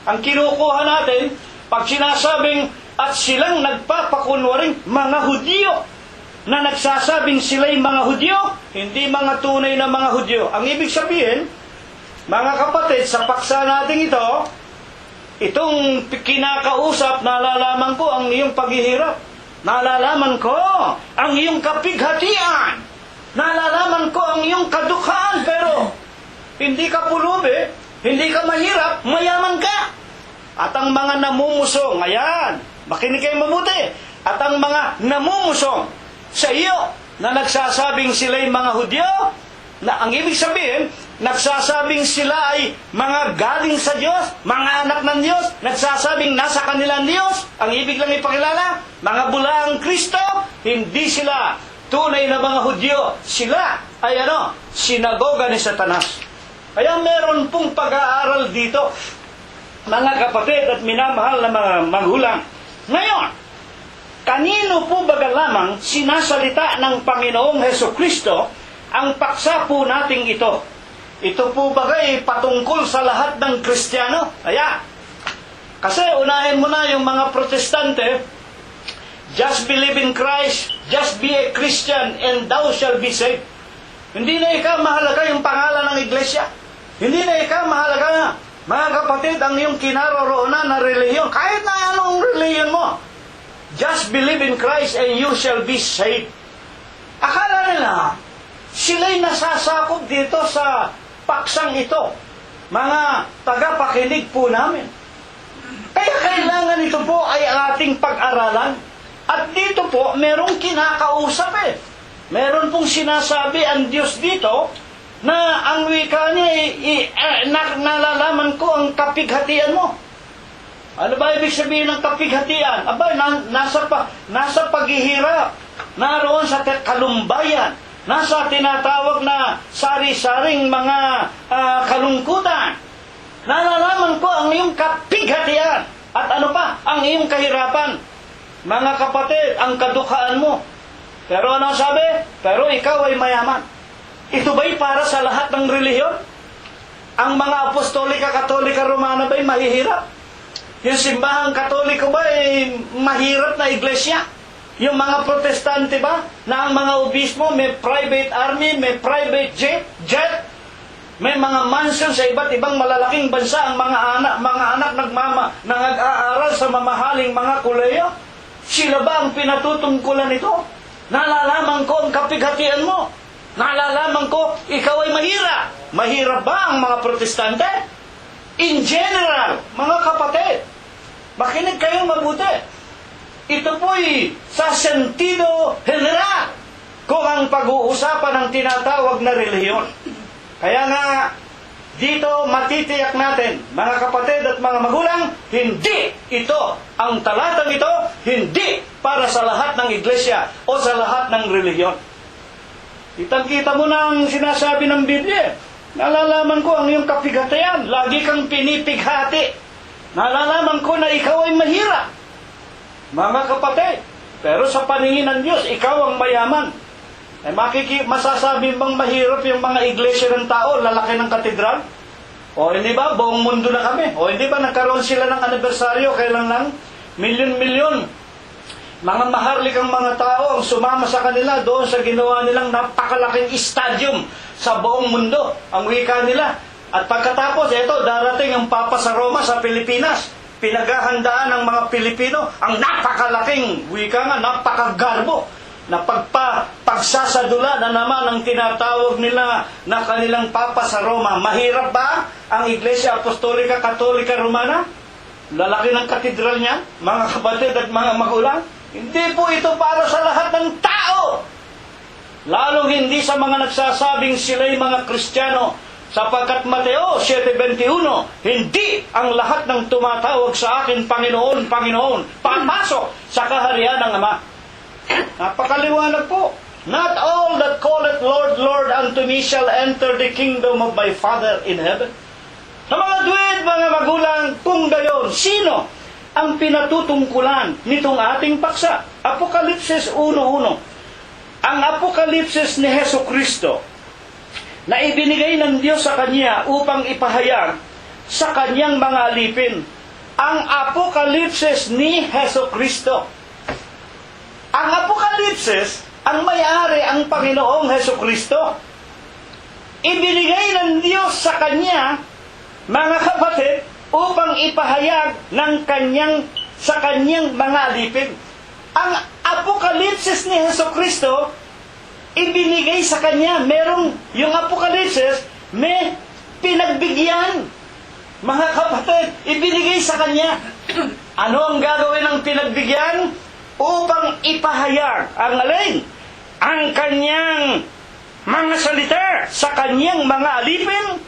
Speaker 1: Ang kinukuha natin, pag sinasabing at silang nagpapakunwaring mga Hudyo, na nagsasabing sila'y mga Hudyo, hindi mga tunay na mga Hudyo. Ang ibig sabihin, mga kapatid, sa paksa natin ito, itong kinakausap, nalalaman ko ang iyong paghihirap. Nalalaman ko ang iyong kapighatian. Nalalaman ko ang iyong kadukhaan, pero hindi ka pulubi, hindi ka mahirap, mayaman ka. At ang mga namumusong, ayan, makinig kayo mabuti, at ang mga namumusong sa iyo na nagsasabing sila'y mga Hudyo, Na ang ibig sabihin, nagsasabing sila ay mga galing sa Diyos, mga anak ng Diyos, nagsasabing nasa kanila ang Diyos. Ang ibig lang ipakilala, mga bulaang Kristo, hindi sila tunay na mga Hudyo. Sila ay sinagoga ni Satanas. Kaya meron pong pag-aaral dito, mga kapatid at minamahal na mga magulang. Ngayon, kanino po baga lamang sinasalita ng Panginoong Hesukristo ang paksa po nating ito? Ito po bagay patungkol sa lahat ng Kristiyano. Kasi unahin mo na yung mga Protestante, just believe in Christ, just be a Christian, and thou shall be saved. Hindi na ikaw mahalaga yung pangalan ng iglesia. Hindi na ikaw mahalaga, mga kapatid, ang iyong kinaroroonan na relihiyon. Kahit na anong relihiyon mo, just believe in Christ and you shall be saved. Akala nila, sila'y nasasakop dito sa paksang ito. Mga tagapakinig po namin. Kaya kailangan ito po ay ating pag-aralan. At dito po, merong kinakausap Meron pong sinasabi ang Diyos dito na ang wika niya nalalaman ko ang kapighatian mo. Ano ba ibig sabihin ng kapighatian? Nasa paghihirap, naroon sa kalumbayan, nasa tinatawag na sari-saring mga kalungkutan. Nalalaman ko ang iyong kapighatian. At ano pa? Ang iyong kahirapan. Mga kapatid, ang kadukhaan mo. Pero ano sabi? Pero ikaw ay mayaman. Ito ba'y para sa lahat ng relihiyon? Ang mga apostolika, katolika, romana ba'y mahihirap? Yung simbahang katoliko ba ay mahirap na iglesia? Yung mga protestante ba, na ang mga obispo may private army, may private jet, may mga mansion sa iba't ibang malalaking bansa, ang mga anak nag-aaral sa mamahaling mga kuleyo? Sila ba ang pinatutungkulan ito? Nalalaman ko ang kapighatian mo. Nalalaman ko, ikaw ay mahirap. Mahirap ba ang mga protestante? In general, mga kapatid, makinig kayong mabuti. Ito po'y sa sentido general kung ang pag-uusapan ng tinatawag na relihiyon. Kaya nga, dito matitiyak natin, mga kapatid at mga magulang, hindi ito, ang talatang ito, hindi para sa lahat ng iglesia o sa lahat ng relihiyon. Kitang-kita mo na ang sinasabi ng Biblia. Nalalaman ko ang iyong kapighatian. Lagi kang pinipighati. Nalalaman ko na ikaw ay mahirap. Mga kapatid, pero sa paningin ng Diyos, ikaw ang mayaman. Masasabi bang mahirap yung mga iglesia ng tao, lalaki ng katedral? O hindi ba, buong mundo na kami? O hindi ba, nagkaroon sila ng anibersaryo, kailan lang? Milyon-milyon. Mga maharlikang mga tao ang sumama sa kanila doon sa ginawa nilang napakalaking stadium sa buong mundo, ang wika nila. At pagkatapos, darating ang Papa sa Roma sa Pilipinas. Pinaghahandaan ng mga Pilipino ang napakalaking wika nga, napakagarbo na pagsasadula na naman ang tinatawag nila na kanilang Papa sa Roma. Mahirap ba ang Iglesia Apostolika Katolika Romana? Lalaki ng katedral niya, mga kapatid at mga magulang? Hindi po ito para sa lahat ng tao. Lalong hindi sa mga nagsasabing sila'y mga Kristiyano. Sapagkat Mateo 7:21, hindi ang lahat ng tumatawag sa akin, Panginoon, Panginoon, papasok sa kaharian ng Ama. Napakaliwanag po. Not all that call it Lord, Lord unto me shall enter the kingdom of my Father in heaven. Sa mga duwid, mga magulang, kung gayon, sino ang pinatutungkulan nitong ating paksa? Apokalipsis 1:1. Ang Apokalipsis ni Hesukristo na ibinigay ng Diyos sa Kanya upang ipahayag sa Kanyang mga alipin. Ang Apokalipsis ni Hesukristo. Ang Apokalipsis, ang may-ari ang Panginoong Hesukristo. Ibinigay ng Diyos sa Kanya, mga kapatid, upang ipahayag sa Kanyang mga alipin. Ang Apokalipsis ni Hesukristo, ibinigay sa Kanya. Yung Apokalipsis, may pinagbigyan. Mga kapatid, ibinigay sa Kanya. Ano ang gagawin ng pinagbigyan? Upang ipahayag ang alin? Ang Kanyang mga salita sa kanyang mga alipin.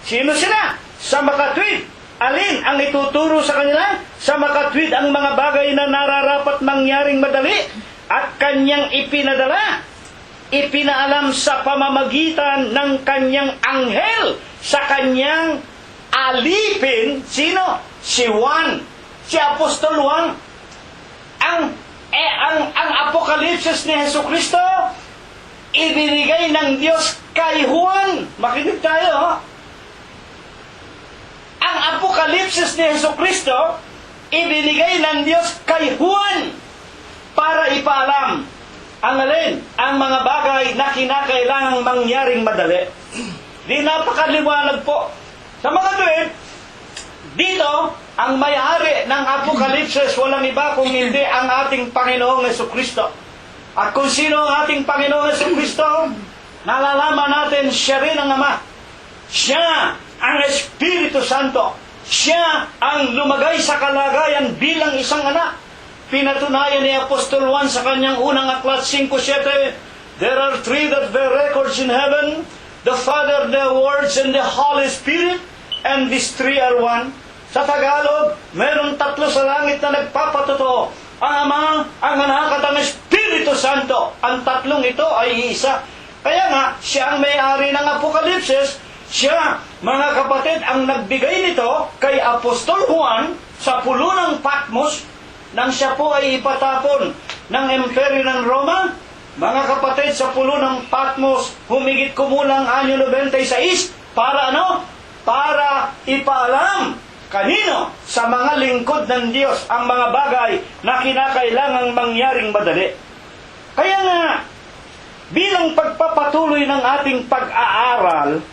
Speaker 1: Sino sila? Sa makatwid. Alin ang ituturo sa kanila? Sa makatwid ang mga bagay na nararapat mangyaring madali at kanyang ipinaalam sa pamamagitan ng kanyang anghel sa kanyang alipin. Sino? Si Juan. Si Apostol Juan. Ang Apokalipsis ni Jesucristo ibinigay ng Diyos kay Juan. Makinig tayo, ha? Ang Apokalipsis ni Jesucristo ibinigay ng Diyos kay Juan para ipaalam ang alin, ang mga bagay na kinakailangang mangyaring madali. Di napakaliwanag po. Sa mga tuwid, dito, ang may-ari ng Apokalipsis walang iba kung hindi ang ating Panginoong Jesucristo. At kung sino ang ating Panginoong Jesucristo, nalalaman natin siya rin ang Ama. Siya ang Espiritu Santo. Siya ang lumagay sa kalagayan bilang isang anak. Pinatunayan ni Apostol Juan sa kanyang unang aklat 5:7, there are three that bear records in heaven, the Father, the Word, and the Holy Spirit, and these three are one. Sa Tagalog, meron tatlo sa langit na nagpapatotoo. Ang Ama, ang Anak, at ang Espiritu Santo. Ang tatlong ito ay iisa. Kaya nga, siya ang may-ari ng Apokalipsis. Siya, mga kapatid, ang nagbigay nito kay Apostol Juan sa pulo ng Patmos nang siya po ay ipatapon ng Imperyo ng Roma. Mga kapatid, sa pulo ng Patmos, humigit kumulang anyo 96 para ano? Para ipaalam kanino? Sa mga lingkod ng Diyos ang mga bagay na kinakailangang mangyaring madali. Kaya nga, bilang pagpapatuloy ng ating pag-aaral,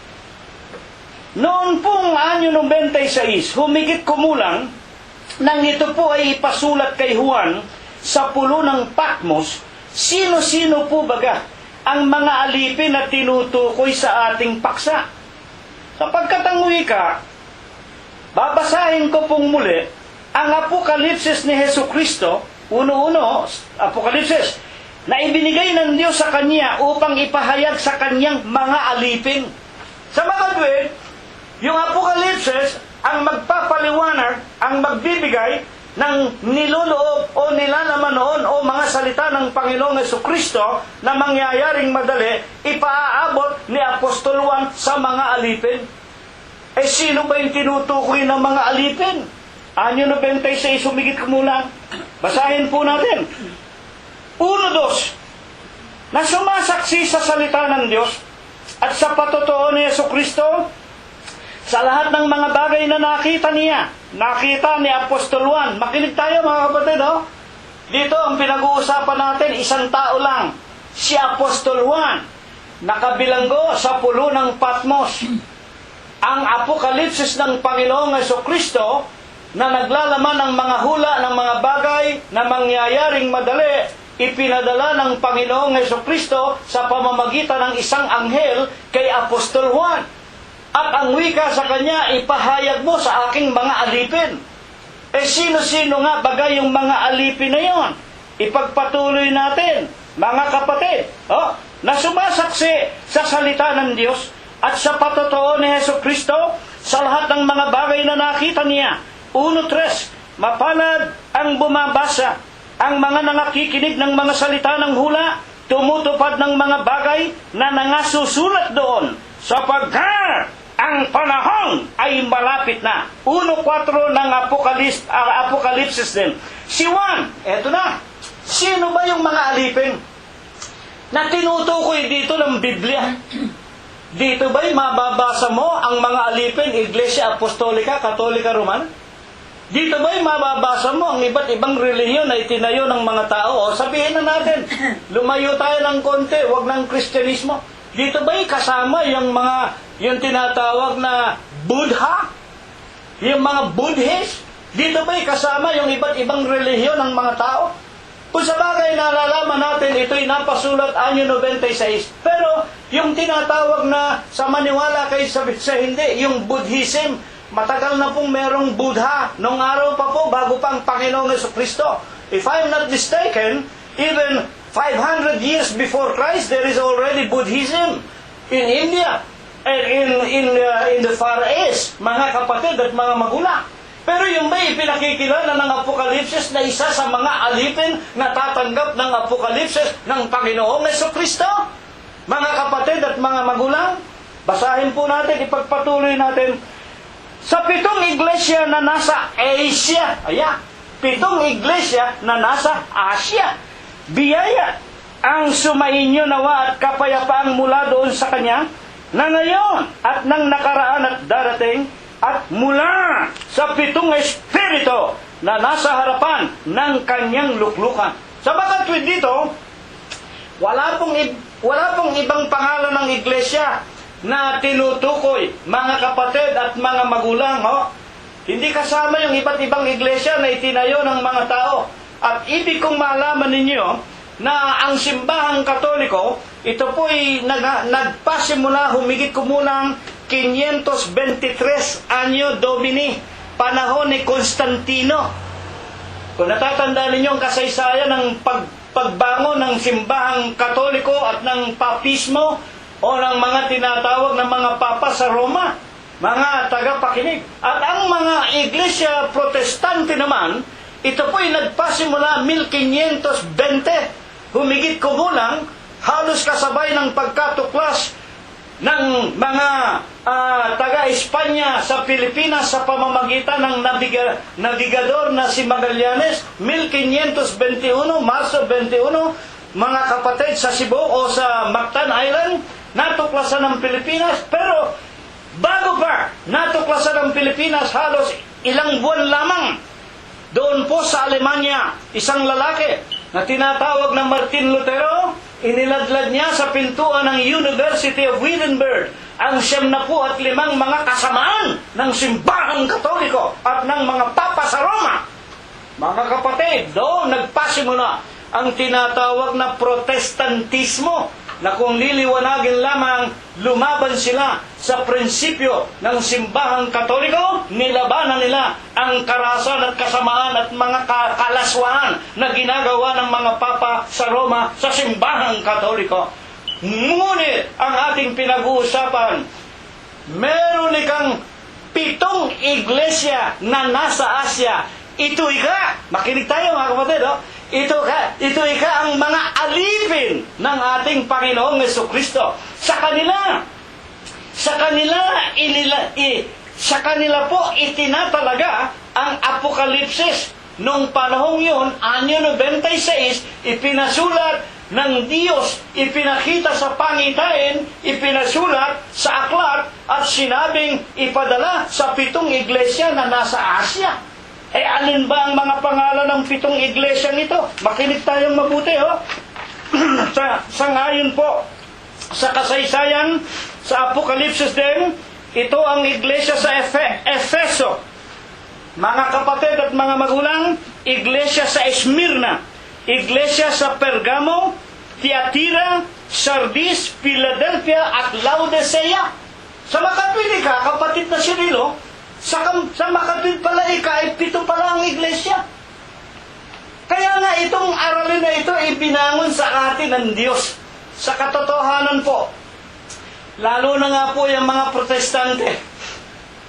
Speaker 1: noon pong anyo 96, humigit kumulang, nang ito po ay ipasulat kay Juan sa pulo ng Patmos, sino-sino po baga ang mga alipin na tinutukoy sa ating paksa? Sapagkat ang wika, babasahin ko pong muli ang Apokalipsis ni Jesucristo, uno-uno, Apokalipsis, na ibinigay ng Diyos sa Kanya upang ipahayag sa Kanyang mga alipin. Sa mga tuwid, yung Apokalipsis, ang magpapaliwanag, ang magbibigay ng niloloob o nilalaman noon o mga salita ng Panginoong Jesucristo na mangyayaring madali, ipaaabot ni Apostol Juan sa mga alipin. Sino ba yung tinutukoy ng mga alipin? Anyo 96, humigit kumulang. Basahin po natin. 1-2, na sumasaksi sa salita ng Diyos at sa patotoo ni Jesucristo sa lahat ng mga bagay na nakita niya. Nakita ni Apostol Juan. Makinig tayo mga kapatid, oh. Dito ang pinag-uusapan natin, isang tao lang. Si Apostol Juan. Nakabilanggo sa pulo ng Patmos. Ang Apokalipsis ng Panginoong Jesucristo na naglalaman ng mga hula ng mga bagay na mangyayaring madali, ipinadala ng Panginoong Jesucristo sa pamamagitan ng isang anghel kay Apostol Juan. At ang wika sa kanya, ipahayag mo sa aking mga alipin. Sino-sino nga bagay yung mga alipin na yon? Ipagpatuloy natin, mga kapatid, na sumasaksi sa salita ng Diyos at sa patotoo ni Jesucristo sa lahat ng mga bagay na nakita niya. 1-3, mapalad ang bumabasa, ang mga nangakikinig ng mga salita ng hula, tumutupad ng mga bagay na nangasusulat doon, sapagkat ang panahon ay malapit na. 1:4 ng Apokalipsis din. Si Juan, eto na. Sino ba yung mga alipin na tinutukoy dito ng Biblia? Dito ba'y mababasa mo ang mga alipin, Iglesia Apostolika, Katolika, Romana? Dito ba'y mababasa mo ang iba't ibang relihiyon na itinayo ng mga tao? O sabihin na natin, lumayo tayo ng konti, wag ng Kristyanismo. Dito ba'y kasama yung tinatawag na Buddha? Yung mga Buddhist? Dito ba'y kasama yung iba't ibang relihiyon ng mga tao? Kung sa bagay nalalaman natin, ito'y napasulat anyo 96. Pero yung tinatawag na sa maniwala kay sa hindi, yung Buddhism, matagal na pong merong Buddha. Nung araw pa po, bago pang Panginoong Jesucristo. If I'm not mistaken, even 500 years before Christ, there is already Buddhism in India and in the Far East, mga kapatid at mga magulang. Pero yung ba ipinakikilala ng Apokalipsis na isa sa mga alipin na tatanggap ng Apokalipsis ng Panginoong Jesucristo? Mga kapatid at mga magulang, basahin po natin, ipagpatuloy natin sa 7 iglesia na nasa Asia. Ayan, 7 iglesia na nasa Asia. Biyaya ang sumainyo nawa at kapayapaang mula doon sa Kanya na ngayon at nang nakaraan at darating at mula sa 7 espiritu na nasa harapan ng Kanyang luklukan. Sabagat dito, wala pong ibang pangalan ng iglesia na tinutukoy, mga kapatid at mga magulang. Hindi kasama yung iba't ibang iglesia na itinayo ng mga tao. At ibig kong malaman ninyo na ang simbahang Katoliko, ito po'y nagpasimula humigit kumulang 523 anyo Domini, panahon ni Constantino. Kung natatandaan ninyo ang kasaysayan ng pagbangon ng simbahang Katoliko at ng papismo o ng mga tinatawag ng mga papa sa Roma, mga tagapakinig. At ang mga iglesia protestante naman, ito po'y nagpasimula 1520, humigit kumulang halos kasabay ng pagkatuklas ng mga taga-Espanya sa Pilipinas sa pamamagitan ng nabigador na si Magallanes, 1521, Marso 21, mga kapatid, sa Cebu o sa Mactan Island, natuklasan ng Pilipinas. Pero bago pa natuklasan ng Pilipinas, halos ilang buwan lamang, doon po sa Alemanya, isang lalaki na tinatawag na Martin Lutero, iniladlad niya sa pintuan ng University of Wittenberg ang 75 mga kasamaan ng simbahang Katoliko at ng mga papa sa Roma. Mga kapatid, doon nagpasimula ang tinatawag na Protestantismo, na kung liliwanagin lamang, lumaban sila sa prinsipyo ng simbahang Katoliko, nilabanan nila ang karahasan at kasamaan at mga kalaswaan na ginagawa ng mga papa sa Roma sa simbahang Katoliko. Ngunit ang ating pinag-uusapan, meron ikang 7 iglesia na nasa Asia. Ito ika, makinig tayo mga kapatid, ito ika ang mga alipin ng ating Panginoong Jesucristo. Sa kanila po itinatalaga ang Apokalipsis. Noong panahong yun, anyo 96, ipinasulat ng Diyos, ipinakita sa pangitain, ipinasulat sa aklat at sinabing ipadala sa 7 iglesia na nasa Asia. Alin ba ang mga pangalan ng 7 iglesia nito? Makinig tayong mabuti, sa ngayon po, sa kasaysayan, sa Apokalipsis din, ito ang iglesia sa Efeso. Mga kapatid at mga magulang, iglesia sa Esmirna, iglesia sa Pergamo, Tiatira, Sardis, Philadelphia at Laodicea. Sa makatwili ka, kapatid na Cirilo, sa makatwid pala ay 7 pala ang iglesia. Kaya nga itong aralin na ito ay binangon sa atin ng Diyos. Sa katotohanan po, lalo na nga po yung mga protestante.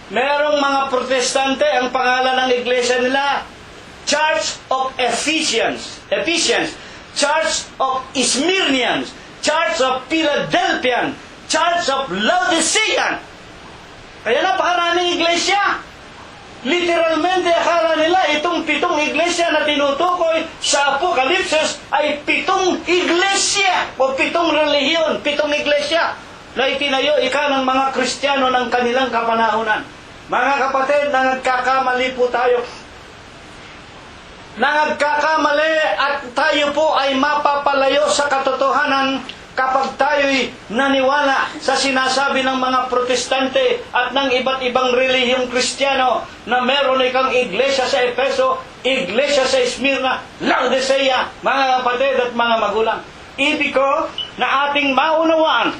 Speaker 1: Merong mga protestante, ang pangalan ng iglesia nila, Church of Ephesians, Church of Smyrnians, Church of Philadelphian, Church of Laodicea. Kaya napakaraming iglesia. Literalmente, akala nila itong 7 iglesia na tinutukoy sa Apokalipsis ay 7 iglesia o 7 relihiyon, 7 iglesia na itinayo ika ng mga Kristiyano ng kanilang kapanahunan. Mga kapatid, nagkakamali po tayo. Nagkakamali at tayo po ay mapapalayo sa katotohanan kapag tayo'y naniwala sa sinasabi ng mga protestante at ng iba't ibang relihiyong Kristiyano na meron ikang iglesia sa Efeso, iglesia sa Smyrna, Laodicea, mga kapatid at mga magulang. Ibig ko na ating maunawaan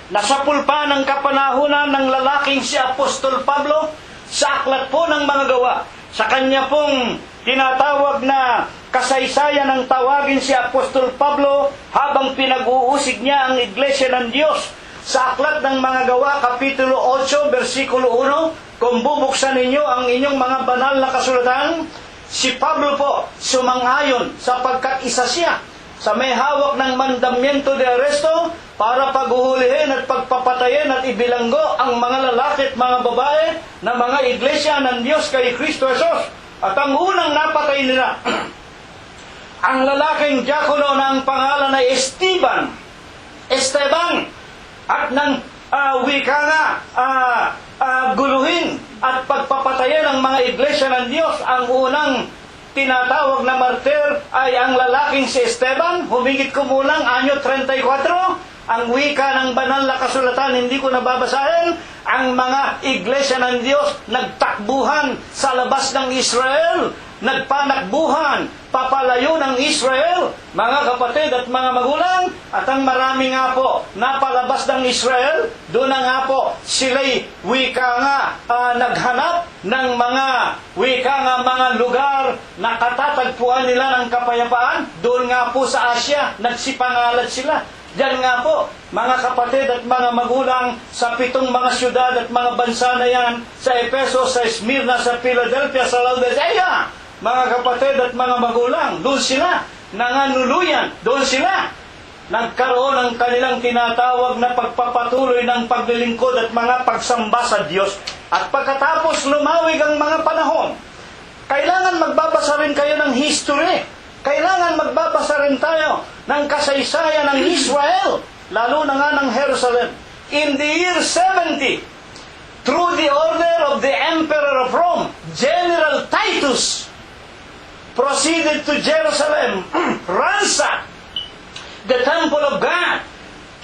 Speaker 1: na sa pulpa ng kapanahunan ng lalaking si Apostol Pablo, sa aklat po ng mga gawa, sa kanya pong tinatawag na kasaysayan ng tawagin si Apostol Pablo habang pinag-uusig niya ang Iglesia ng Diyos. Sa Aklat ng Mga Gawa, Kapitulo 8, versikulo 1, kung bubuksan ninyo ang inyong mga banal na kasulatan, si Pablo po sumang-ayon sapagkat isa siya sa may hawak ng mandamiento de arresto para paghuhulihin at pagpapatayin at ibilanggo ang mga lalaki at mga babae na mga iglesia ng Diyos kay Kristo Jesus. At ang unang napatay nila, ang lalaking diakono na ang pangalan ay Esteban, at nang wika nga, guluhin at pagpapatayin ng mga iglesia ng Diyos, ang unang tinatawag na martir ay ang lalaking si Esteban, humigit kumulang anyo 34, ang wika ng banal na kasulatan, hindi ko nababasahin, ang mga iglesia ng Diyos nagtakbuhan sa labas ng Israel, nagpanakbuhan, papalayo ng Israel, mga kapatid at mga magulang, at ang marami nga po napalabas ng Israel, doon na nga po sila'y wika nga naghanap ng mga wika nga mga lugar na katatagpuan nila ng kapayapaan. Doon nga po sa Asia, nagsipangalan sila. Diyan nga po, mga kapatid at mga magulang, sa 7 mga syudad at mga bansa na yan, sa Efeso, sa Smyrna, sa Philadelphia, sa Laodicea, mga kapatid at mga magulang, doon sila nanganuluyan, doon sila nagkaroon ng kanilang tinatawag na pagpapatuloy ng paglilingkod at mga pagsamba sa Diyos. At pagkatapos lumawig ang mga panahon, kailangan magbabasa rin kayo ng history. Kailangan magbabasa rin tayo ng kasaysayan ng Israel, lalo na nga ng Jerusalem. In the year 70, through the order of the Emperor of Rome, General Titus proceeded to Jerusalem, ransacked the temple of God,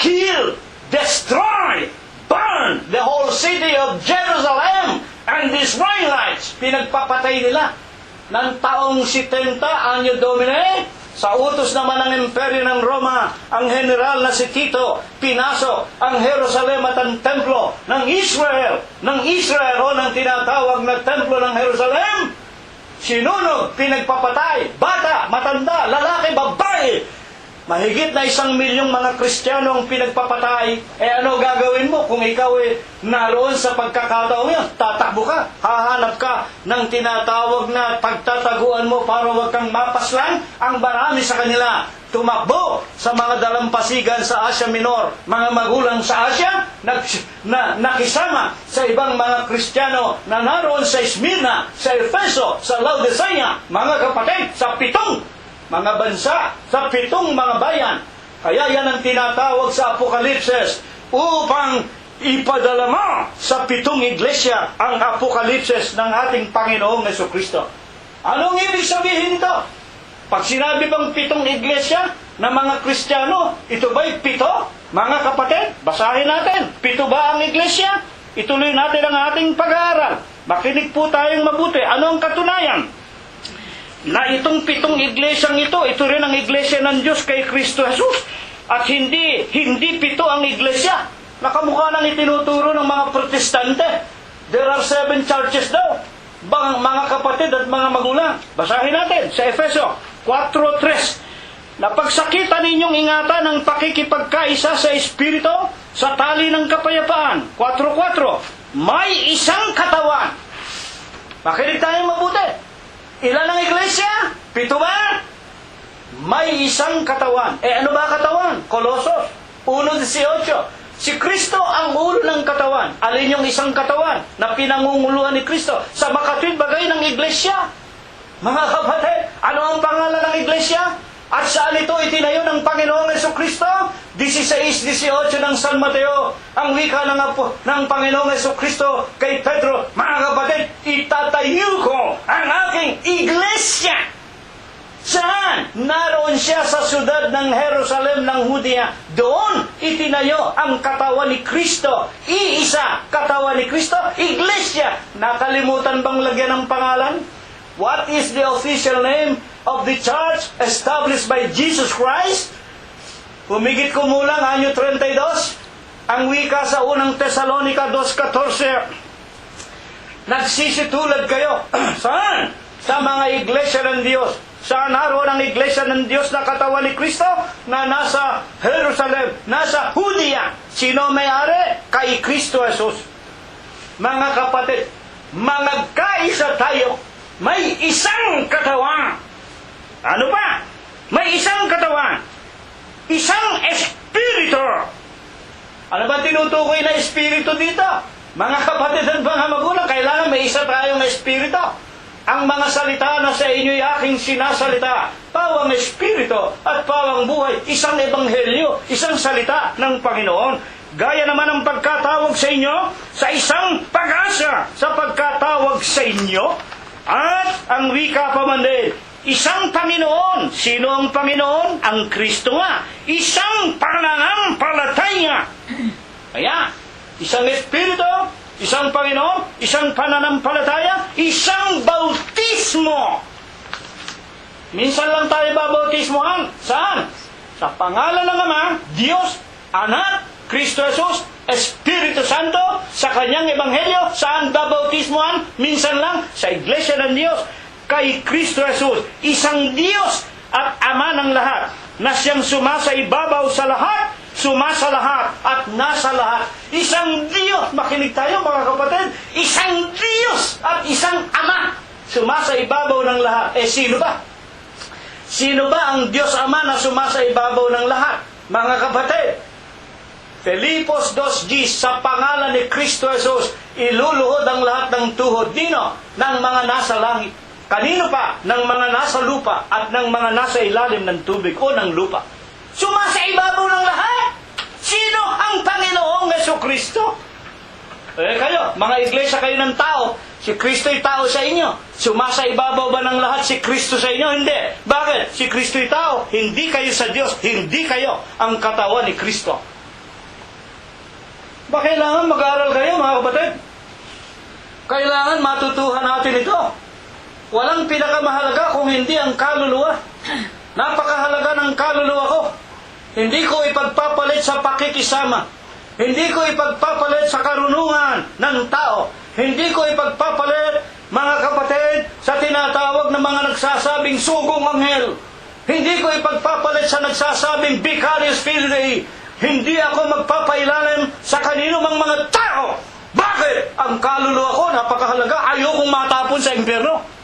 Speaker 1: killed, destroyed, burned the whole city of Jerusalem, and the Israelites, pinagpapatay nila ng taong 70 Anno Domini. Sa utos naman ng imperyo ng Roma, ang general na si Tito, pinasok ang Jerusalem at ang templo ng Israel o ng tinatawag na templo ng Jerusalem. Sinunog, pinagpapatay, bata, matanda, lalaki, babae. Mahigit na 1 milyong mga Kristiyano ang pinagpapatay. Ano gagawin mo kung ikaw naroon sa pagkakataon yun? Tatakbo ka, hahanap ka ng tinatawag na pagtataguan mo para huwag kang mapaslang. Ang marami sa kanila tumakbo sa mga dalampasigan sa Asia Minor. Mga magulang sa Asia, nakisama sa ibang mga Kristiyano na naroon sa Smyrna, sa Efeso, sa Laodicea, mga kapatid, sa 7 mga bansa, sa 7 mga bayan. Kaya yan ang tinatawag sa Apokalipsis, upang ipadala mo sa 7 iglesia ang Apokalipsis ng ating Panginoong Jesucristo. Anong ibig sabihin nito? Pag sinabi bang 7 iglesia na mga Kristiyano, ito ba'y 7? Mga kapatid, basahin natin. 7 ba ang iglesia? Ituloy natin ang ating pag-aaral. Makinig po tayong mabuti. Ano ang katunayan? Na itong 7 iglesyang ito rin ang iglesia ng Diyos kay Kristo Jesus. At hindi 7 ang iglesia. Nakamukha nang itinuturo ng mga protestante. There are 7 churches daw. Mga kapatid at mga magulang. Basahin natin sa Efeso 4:3. Napagsakitan ninyong ingatan ang pakikipagkaisa sa Espiritu sa tali ng kapayapaan. 4:4. May isang katawan. Makinig tayong mabuti. Ilan ang iglesia? 7 ba? May isang katawan. Ano ba katawan? Kolosas 1:18. Si Kristo ang ulo ng katawan. Alin yung isang katawan na pinangunguluhan ni Kristo sa makatwid bagay ng iglesia? Mga kapatid, ano ang pangalan ng iglesia? At saan ito itinayo ng Panginoong Jesucristo? 16:18 ng San Mateo. Ang wika ng Panginoong Jesucristo kay Pedro, mga kapatid, itatayo ko ang aking iglesia. Saan? Naroon siya sa siyudad ng Jerusalem ng Judea. Doon itinayo ang katawan ni Kristo. Iisa katawan ni Kristo, iglesia. Nakalimutan bang lagyan ng pangalan? What is the official name of the church established by Jesus Christ? Humigit kumulang anyo 32. Ang wika sa unang Tesalonica 2:14. Nagsisitulad kayo. Saan? Sa mga iglesia ng Diyos Saan naroon ang iglesia ng Diyos na katawan ni Kristo? Na nasa Jerusalem, nasa Judea. Sino may-ari? Kay Kristo Jesus. Mga kapatid, magkaisa tayo. May isang katawan. Ano pa? May isang katawan. Isang espiritu. Ano ba tinutukoy na espiritu dito? Mga kapatid at mga magulang, kailangan may isa tayong espiritu. Ang mga salita na sa inyo'y aking sinasalita, pawang espiritu at pawang buhay, isang ebanghelyo, isang salita ng Panginoon. Gaya naman ang pagkatawag sa inyo sa isang pag-asa sa pagkatawag sa inyo. At ang wika pa man din, isang Panginoon. Sino ang Panginoon? Ang Kristo nga. Isang pananampalataya. Kaya, isang espiritu, isang Panginoon, isang pananampalataya, isang bautismo. Minsan lang tayo babautismohan. Saan? Sa pangalan ng Ama, Diyos, Anak, Kristo Jesus, Espiritu Santo, sa Kanyang Ebanghelyo. Saan babautismohan? Minsan lang sa Iglesia ng Diyos. Kay Kristo Jesus, isang Diyos at Ama ng lahat, na siyang sumasaibabaw sa lahat, sumasa lahat at nasa lahat. Isang Diyos, makinig tayo mga kapatid, isang Diyos at isang Ama, sumasaibabaw ng lahat. Sino ba? Sino ba ang Diyos Ama na sumasaibabaw ng lahat? Mga kapatid, Filipos 2:10, sa pangalan ni Kristo Jesus, iluluhod ang lahat ng tuhod. Dino? Ng mga nasa langit. Kanino pa? Ng mga nasa lupa at ng mga nasa ilalim ng tubig o ng lupa. Sumasaibabaw ng lahat. Sino ang Panginoong Jesucristo? Kayo, mga iglesia kayo ng tao. Si Kristo'y tao sa inyo. Sumasaibabaw ba ng lahat si Kristo sa inyo? Hindi. Bakit? Si Kristo'y tao. Hindi kayo sa Diyos. Hindi kayo ang katawan ni Kristo. Ba kailangan mag-aaral kayo, mga kapatid? Kailangan matutuhan natin ito. Walang pinakamahalaga kung hindi ang kaluluwa. Napakahalaga ng kaluluwa ko. Hindi ko ipagpapalit sa pakikisama. Hindi ko ipagpapalit sa karunungan ng tao. Hindi ko ipagpapalit, mga kapatid, sa tinatawag ng mga nagsasabing sugong anghel. Hindi ko ipagpapalit sa nagsasabing vicarious filii. Hindi ako magpapailalim sa kanino mang mga tao. Bakit? Ang kaluluwa ko napakahalaga. Ayokong matapon sa impyerno.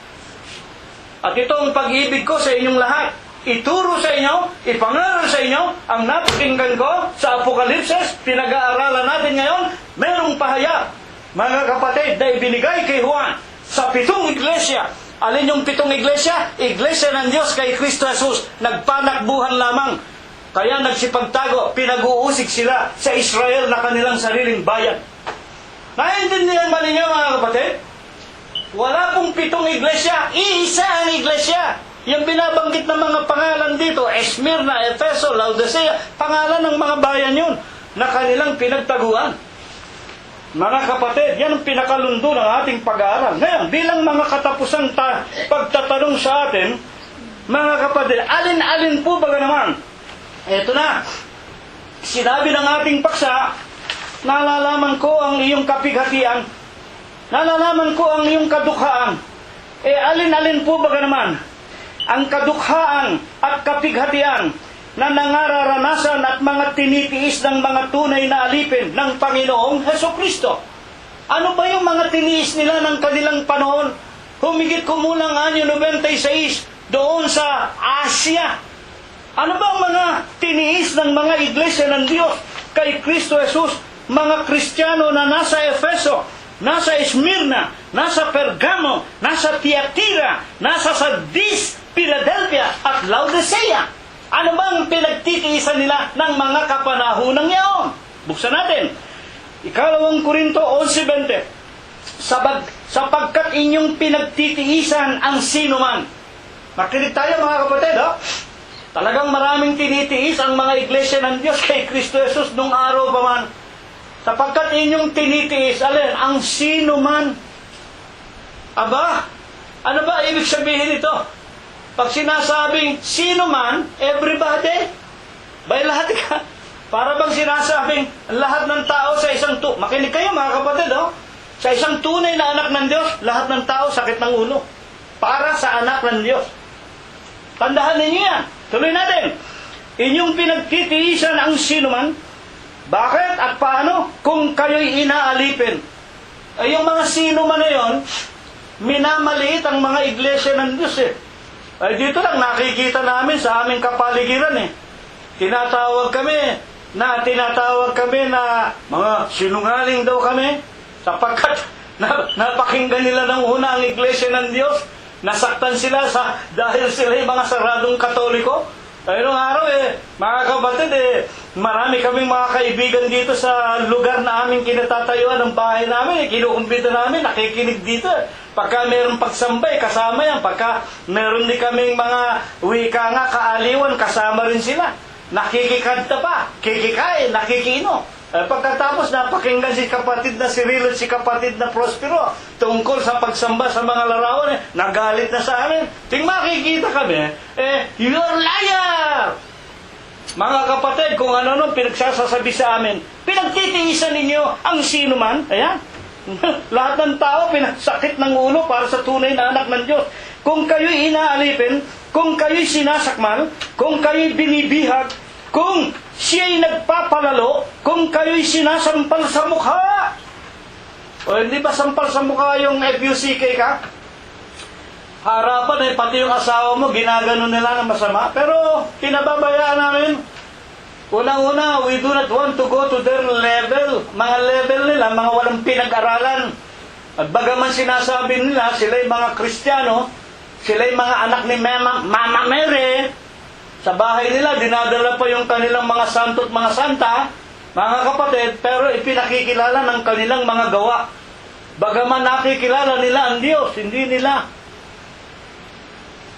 Speaker 1: At ito ang pag-ibig ko sa inyong lahat. Ituro sa inyo, ipangaral sa inyo, ang napakinggan ko sa Apokalipsis, pinag-aaralan natin ngayon, merong pahayag, mga kapatid, na ibinigay kay Juan sa 7 iglesia. Alin yung 7 iglesia? Iglesia ng Diyos kay Kristo Jesus. Nagpanakbuhan lamang. Kaya nagsipagtago, pinag-uusig sila sa Israel na kanilang sariling bayan. Naintindihan ba ninyo, mga kapatid? Wala pong 7 iglesia, iisa ang iglesia. Yung binabanggit ng mga pangalan dito, Esmirna, Efeso, Laodicea, pangalan ng mga bayan yun na kanilang pinagtaguan. Mga kapatid, yan ang pinakalundo ng ating pag-aaral. Ngayon, bilang mga katapusang pagtatanong sa atin, mga kapatid, alin-alin po ba naman? Eto na, sinabi ng ating paksa, nalalaman ko ang iyong kapighatian, nalalaman ko ang iyong kadukhaan. Alin-alin po ba naman? Ang kadukhaan at kapighatian na nangararanasan at mga tinitiis ng mga tunay na alipin ng Panginoong Hesukristo. Ano ba yung mga tiniis nila ng kanilang panahon? Humigit kumulang anyo 96 doon sa Asia. Ano ba ang mga tiniis ng mga iglesia ng Diyos kay Kristo Jesus? Mga Kristiyano na nasa Efeso, nasa Esmirna, nasa Pergamo, nasa Tiatira, nasa Sardis, Philadelphia at Laodicea. Ano bang pinagtitiisan nila ng mga kapanahunang yaon? Buksan natin. 2 Korinto 11:20. Sapagkat inyong pinagtitiisan ang sinuman. Makinig tayo mga kapatid, Talagang maraming tinitiis ang mga iglesia ng Diyos kay Kristo Jesus nung araw pa man. Sapagkat inyong tinitiis, alin? Ang sinuman. Aba, ano ba ibig sabihin ito? Pag sinasabing sino man, everybody, by lahat ka. Para bang sinasabing lahat ng tao sa isang makinig kayo mga kapatid, sa isang tunay na anak ng Diyos, lahat ng tao sakit ng ulo. Para sa anak ng Diyos. Tandaan ninyo yan. Tuloy natin. Inyong pinagtitiisan ang sinuman. Bakit at paano? Kung kayo'y inaalipin. Ay, yung mga sinuman na yun, minamaliit ang mga iglesia ng Diyos eh. Ay, dito lang nakikita namin sa aming kapaligiran eh. Tinatawag kami na mga sinungaling daw kami sapagkat napakinggan nila ng una ang iglesia ng Diyos. Nasaktan sila dahil sila yung mga saradong Katoliko. Ay, nung araw mga kapatid marami kaming mga kaibigan dito sa lugar na aming kinatatayuan ng bahay namin. Kinukumbida namin, nakikinig dito. Pagka mayroong pagsambay, kasama yan. Pagka mayroon din kaming mga wika nga, kaaliwan, kasama rin sila. Nakikikanta pa, kikikain, nakikiino. Pagkatapos napakinggan si kapatid na Cirilo at si kapatid na Prospero tungkol sa pagsamba sa mga larawan, nagalit na sa amin. Ting makikita kami, you're liar! Mga kapatid, kung ano pinagsasasabi sa amin, pinagtitiisan ninyo ang sino man. Ayan. Lahat ng tao pinasakit ng ulo para sa tunay na anak ng Diyos. Kung kayo'y inaalipin, kung kayo'y sinasakmal, kung kayo'y binibihag, kung siya'y nagpapalalo, kung kayo'y sinasampal sa mukha. O hindi ba sampal sa mukha yung FUCK ka? Harapan pati yung asawa mo, ginagano nila ng masama. Pero pinababayaan namin. Unang-una, we do not want to go to their level. Mga level nila, mga walang pinag-aralan. At bagaman sinasabi nila, sila'y mga Kristiyano, sila'y mga anak ni Mama Mary, sa bahay nila, dinadala pa yung kanilang mga santo at mga santa, mga kapatid, pero ipinakikilala ng kanilang mga gawa. Bagaman nakikilala nila ang Diyos, hindi nila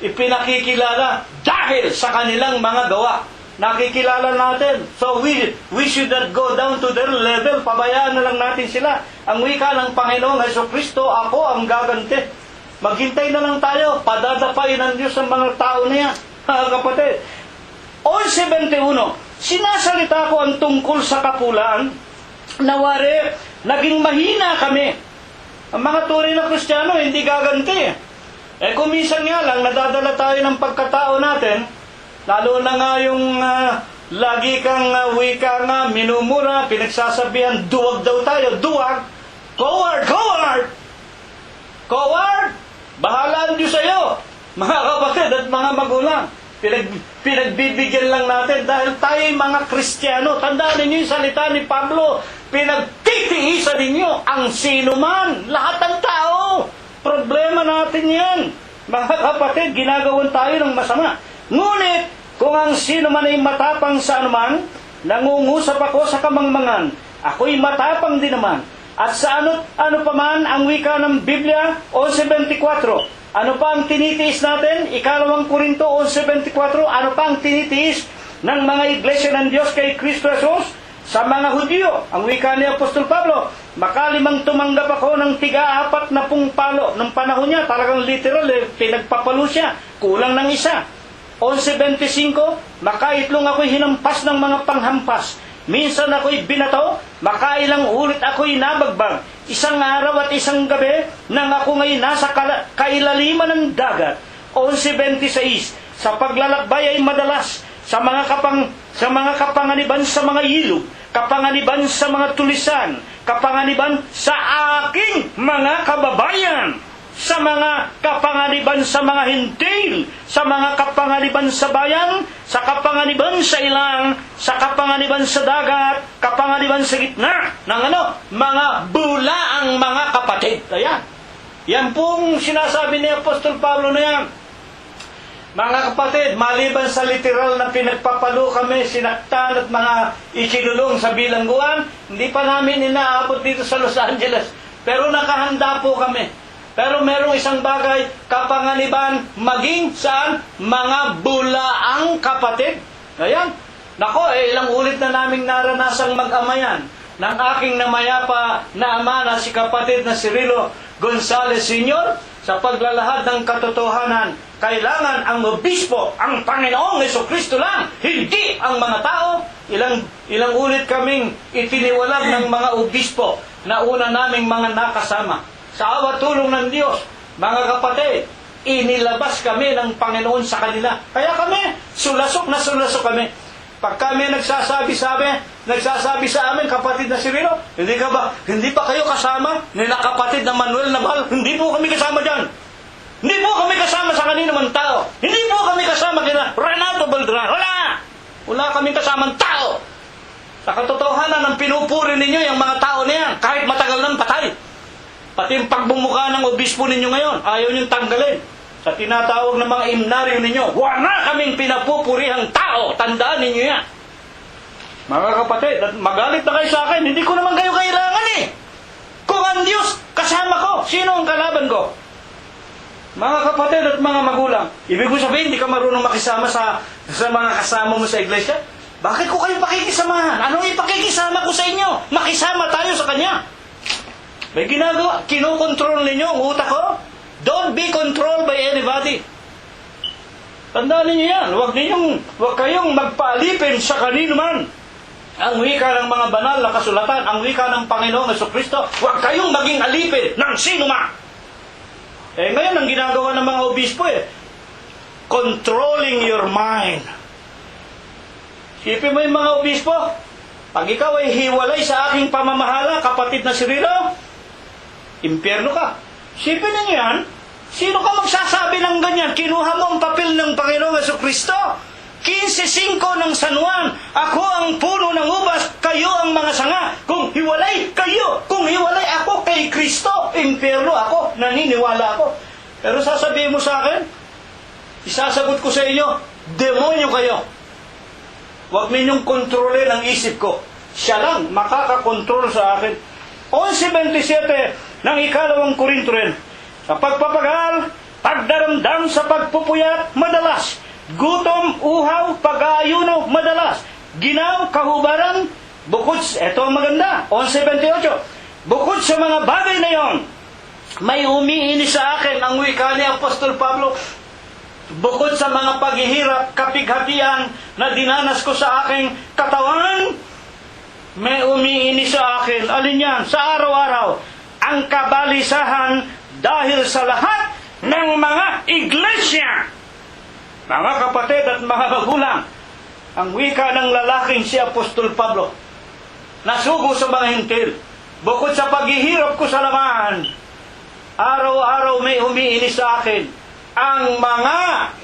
Speaker 1: ipinakikilala dahil sa kanilang mga gawa. Nakikilala natin. So we should not go down to their level. Pabayaan na lang natin sila. Ang wika ng Panginoong Jesucristo, ako ang gaganti. Maghintay na lang tayo. Padadapain ng Diyos ang mga tao niya. Mga kapatid, 11:21, sinasalita ko ang tungkol sa kapulaan, nawari, naging mahina kami. Ang mga tunay na Kristiyano, hindi gaganti. Kung minsan nga lang, nadadala tayo ng pagkatao natin, lalo na nga yung lagi kang wika nga, minumura, pinagsasabihan, duwag daw tayo, duwag, coward, coward, coward, bahala ang Diyos sa'yo, mga kapatid at mga magulang. Pinagbibigyan lang natin dahil tayo'y mga Kristiyano. Tandaan ninyo yung salita ni Pablo, pinagtitiisan ninyo ang sino man, lahat ng tao. Problema natin yan. Mga kapatid, ginagawan tayo ng masama. Ngunit, kung ang sino man ay matapang sa anuman, nangungusap ako sa kamangmangan, ako'y matapang din naman. At sa ano pa man ang wika ng Biblia, 11:24. Ano pa ang tinitiis natin? Ikalawang Korinto 11:24. Ano pa ang tinitiis ng mga iglesia ng Diyos kay Kristo Jesus? Sa mga Hudyo, ang wika ni Apostol Pablo, makalimang tumanggap ako ng 40 palo. Nung panahon niya, talagang literal, pinagpapalo siya. Kulang ng isa. 11:25, makaitlong ako'y hinampas ng mga panghampas. Minsan ako'y binato, makailang ulit ako'y nabagbag. Isang araw at isang gabi, nang ako ngayon nasa kailaliman ng dagat. 11:26, sa paglalakbay ay madalas, sa mga kapanganiban sa mga ilog, kapanganiban sa mga tulisan, kapanganiban sa aking mga kababayan, sa mga kapanganiban sa mga hintil, sa mga kapanganiban sa bayan, sa kapanganiban sa ilang, sa kapanganiban sa dagat, kapanganiban sa gitna ng mga bulaang mga kapatid. Ayan. Yan pong sinasabi ni Apostol Pablo na yan. Mga kapatid, maliban sa literal na pinagpapalo kami, sinaktan at mga ikinulong sa bilangguan, hindi pa namin inaabot dito sa Los Angeles. Pero nakahanda po kami. Pero merong isang bagay, kapanganiban, maging saan? Mga bulaang kapatid. Ayan. Nako, ilang ulit na naming naranasang mag-amayan ng aking namayapa na ama na si kapatid na Cirilo Gonzales Sr. sa paglalahad ng katotohanan. Kailangan ang obispo, ang Panginoong Jesucristo lang, hindi ang mga tao. Ilang ulit kaming itiniwalag ng mga obispo na una naming mga nakasama. Sa awa tulong ng Diyos, mga kapatid, inilabas kami ng Panginoon sa kanila. Kaya kami, sulasok kami. Pag kami nagsasabi sa amin, kapatid na Cirilo, hindi ba kayo kasama nila kapatid na Manuel Naval? Hindi po kami kasama dyan. Hindi po kami kasama sa kanino man tao. Hindi po kami kasama kina Renato Baldrano. Wala kaming kasamang tao. Sa katotohanan ng pinupuri ninyo yung mga tao na yan, kahit matagal nang patay. Pati yung pagbumuka ng obispo ninyo ngayon, ayaw niyong tanggalin. Sa tinatawag ng mga imnaryo ninyo, wala kaming pinapupurihang tao. Tandaan ninyo yan. Mga kapatid, magalit na kayo sa akin, hindi ko naman kayo kailangan eh. Kung ang Diyos kasama ko, sino ang kalaban ko? Mga kapatid at mga magulang, ibig ko sabihin, hindi ka marunong makisama sa mga kasama mo sa iglesia? Bakit ko kayo pakikisamahan? Anong ipakikisama ko sa inyo? Makisama tayo sa Kanya. May ginagawa, kinokontrol ninyo ang utak ko. Don't be controlled by anybody. Tandaan ninyo yan. Huwag kayong magpaalipin sa kanino man. Ang wika ng mga banal na kasulatan, ang wika ng Panginoong Jesucristo, huwag kayong maging alipin ng sino man. Ngayon, ang ginagawa ng mga obispo controlling your mind. Sipin mo yung mga obispo, pag ikaw ay hiwalay sa aking pamamahala, kapatid na Cirilo, impyerno ka. Sipin ninyo yan, sino ka magsasabi ng ganyan? Kinuha mo ang papel ng Panginoong Jesucristo. 15:5 ng San Juan, ako ang puno ng ubas, kayo ang mga sanga. Kung hiwalay kayo, kung hiwalay ako kay Kristo, impyerno ako, naniniwala ako. Pero sasabihin mo sa akin, isasagot ko sa inyo, demonyo kayo. Huwag ninyong kontrolin ang isip ko. Siya lang makakakontrol sa akin. 11:27 ng 2 Korinto rin. Sa pagpapagal, pagdaramdam sa pagpupuyat, madalas. Gutom, uhaw, pag-aayuno, madalas. Ginaw, kahubaran, eto ang maganda, 11:28. Bukod sa mga bagay na yon, may umiinis sa akin ang wika ni Apostol Pablo. Bukod sa mga paghihirap, kapighatian na dinanas ko sa aking katawan, may umiinis sa akin. Alin yan? Sa araw-araw, ang kabalisahan dahil sa lahat ng mga iglesia. Mga kapatid at mga magulang, ang wika ng lalaking si Apostol Pablo, nasugo sa mga hintil. Bukod sa paghihirap ko sa laman, araw-araw may umiinis sa akin ang mga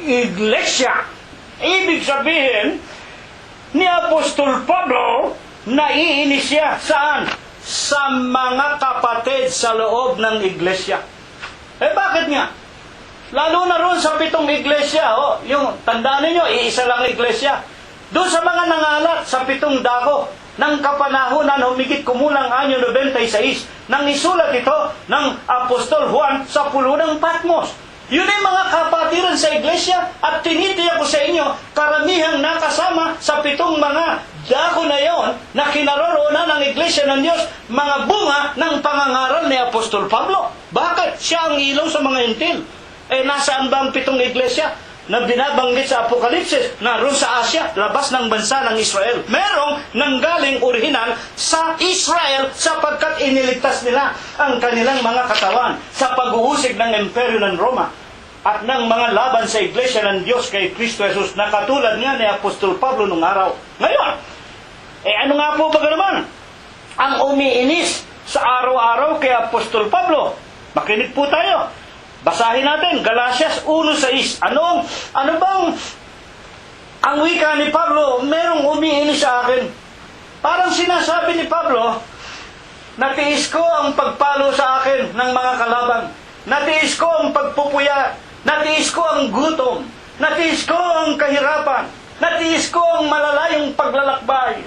Speaker 1: iglesia. Ibig sabihin, ni Apostol Pablo, naiinis siya saan? Sa mga kapatid sa loob ng iglesia. Bakit nga? Lalo na roon sa 7 iglesia, yung tandaan ninyo, iisa lang iglesia. Doon sa mga nangalat sa 7 dako ng kapanahunan, humigit kumulang anyo 96, nang isulat ito ng Apostol Juan sa pulo ng Patmos. Yun ay mga kapatiran sa iglesia, at tinitiyak ko sa inyo, karamihang nakasama sa 7 mga dako na yon na kinaroroonan ng iglesia ng Diyos, mga bunga ng pangangaral ni Apostol Pablo. Bakit? Siya ang ilaw sa mga hintil. Nasaan ba ang 7 iglesia na binabanggit sa Apokalipsis? Naroon sa Asia, labas ng bansa ng Israel. Merong nanggaling orihinal sa Israel sapagkat iniligtas nila ang kanilang mga katawan sa pag-uusig ng imperyo ng Roma at ng mga laban sa iglesia ng Diyos kay Kristo Jesus, na katulad nga ni Apostol Pablo nung araw. Ngayon, ano nga po ba naman ang umiinis sa araw-araw kay Apostol Pablo? Makinig po tayo. Basahin natin, Galatias 1:6. Ano bang ang wika ni Pablo? Merong umiinis sa akin. Parang sinasabi ni Pablo, natiis ko ang pagpalo sa akin ng mga kalaban. Natiis ko ang pagpupuya. Natiis ko ang gutom. Natiis ko ang kahirapan. Natiis ko ang malalayong paglalakbay.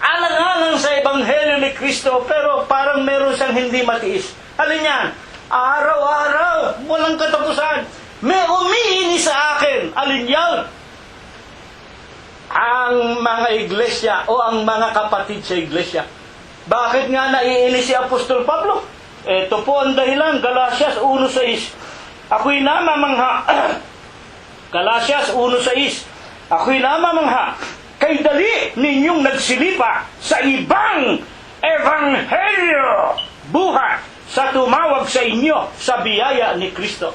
Speaker 1: Alang-alang sa Ebanghelyo ni Kristo, pero parang meron siyang hindi matiis. Alin yan? Araw-araw, walang katapusan, may umiinis sa akin. Alin yan? Ang mga iglesia o ang mga kapatid sa iglesia. Bakit nga naiinis si Apostol Pablo? Ito po ang dahilan, Galatias 1:6. Ako'y namamangha. Galatias 1:6. Ako'y namamangha. Kay dali ninyong nagsilipa sa ibang ebanghelyo, buhat sa tumawag sa inyo sa biyaya ni Kristo.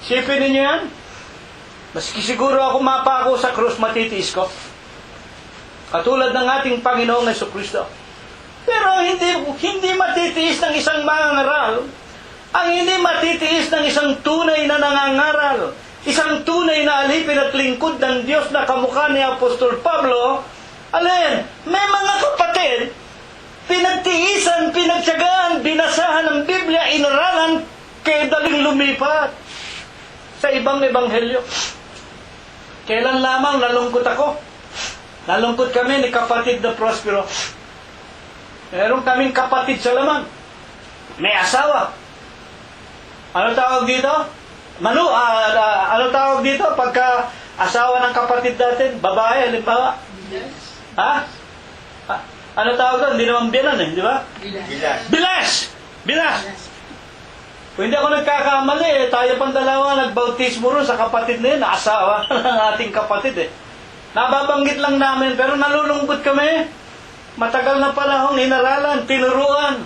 Speaker 1: Sipin ninyo yan? Maski siguro ako mapako sa krus, matitiis ko. Katulad ng ating Panginoong Jesucristo. Pero hindi matitiis ng isang mangangaral. Ang hindi matitiis ng isang tunay na nangangaral. Isang tunay na alipin at lingkod ng Diyos na kamukha ni Apostol Pablo. Alin? May mga kapatid, pinagtiisan, pinagtyagaan, binasahan ng Biblia, inaralan, kaya daling lumipat sa ibang ebanghelyo. Kailan lamang nalungkot ako? Nalungkot kami ni kapatid na Prospero. Meron kaming kapatid sa laman. May asawa. Ano tawag dito? Ano tawag dito? Pagka asawa ng kapatid natin, babae, halimbawa. Ha? Ano tawag doon? Hindi naman biyanan di ba? Bilas! Kung hindi ako nagkakamali, tayo pang dalawa nagbautismo ron sa kapatid na yun, na asawa ng ating kapatid Nababanggit lang namin, pero nalulungkot kami. Matagal na panahon, inaralan, tinuruan.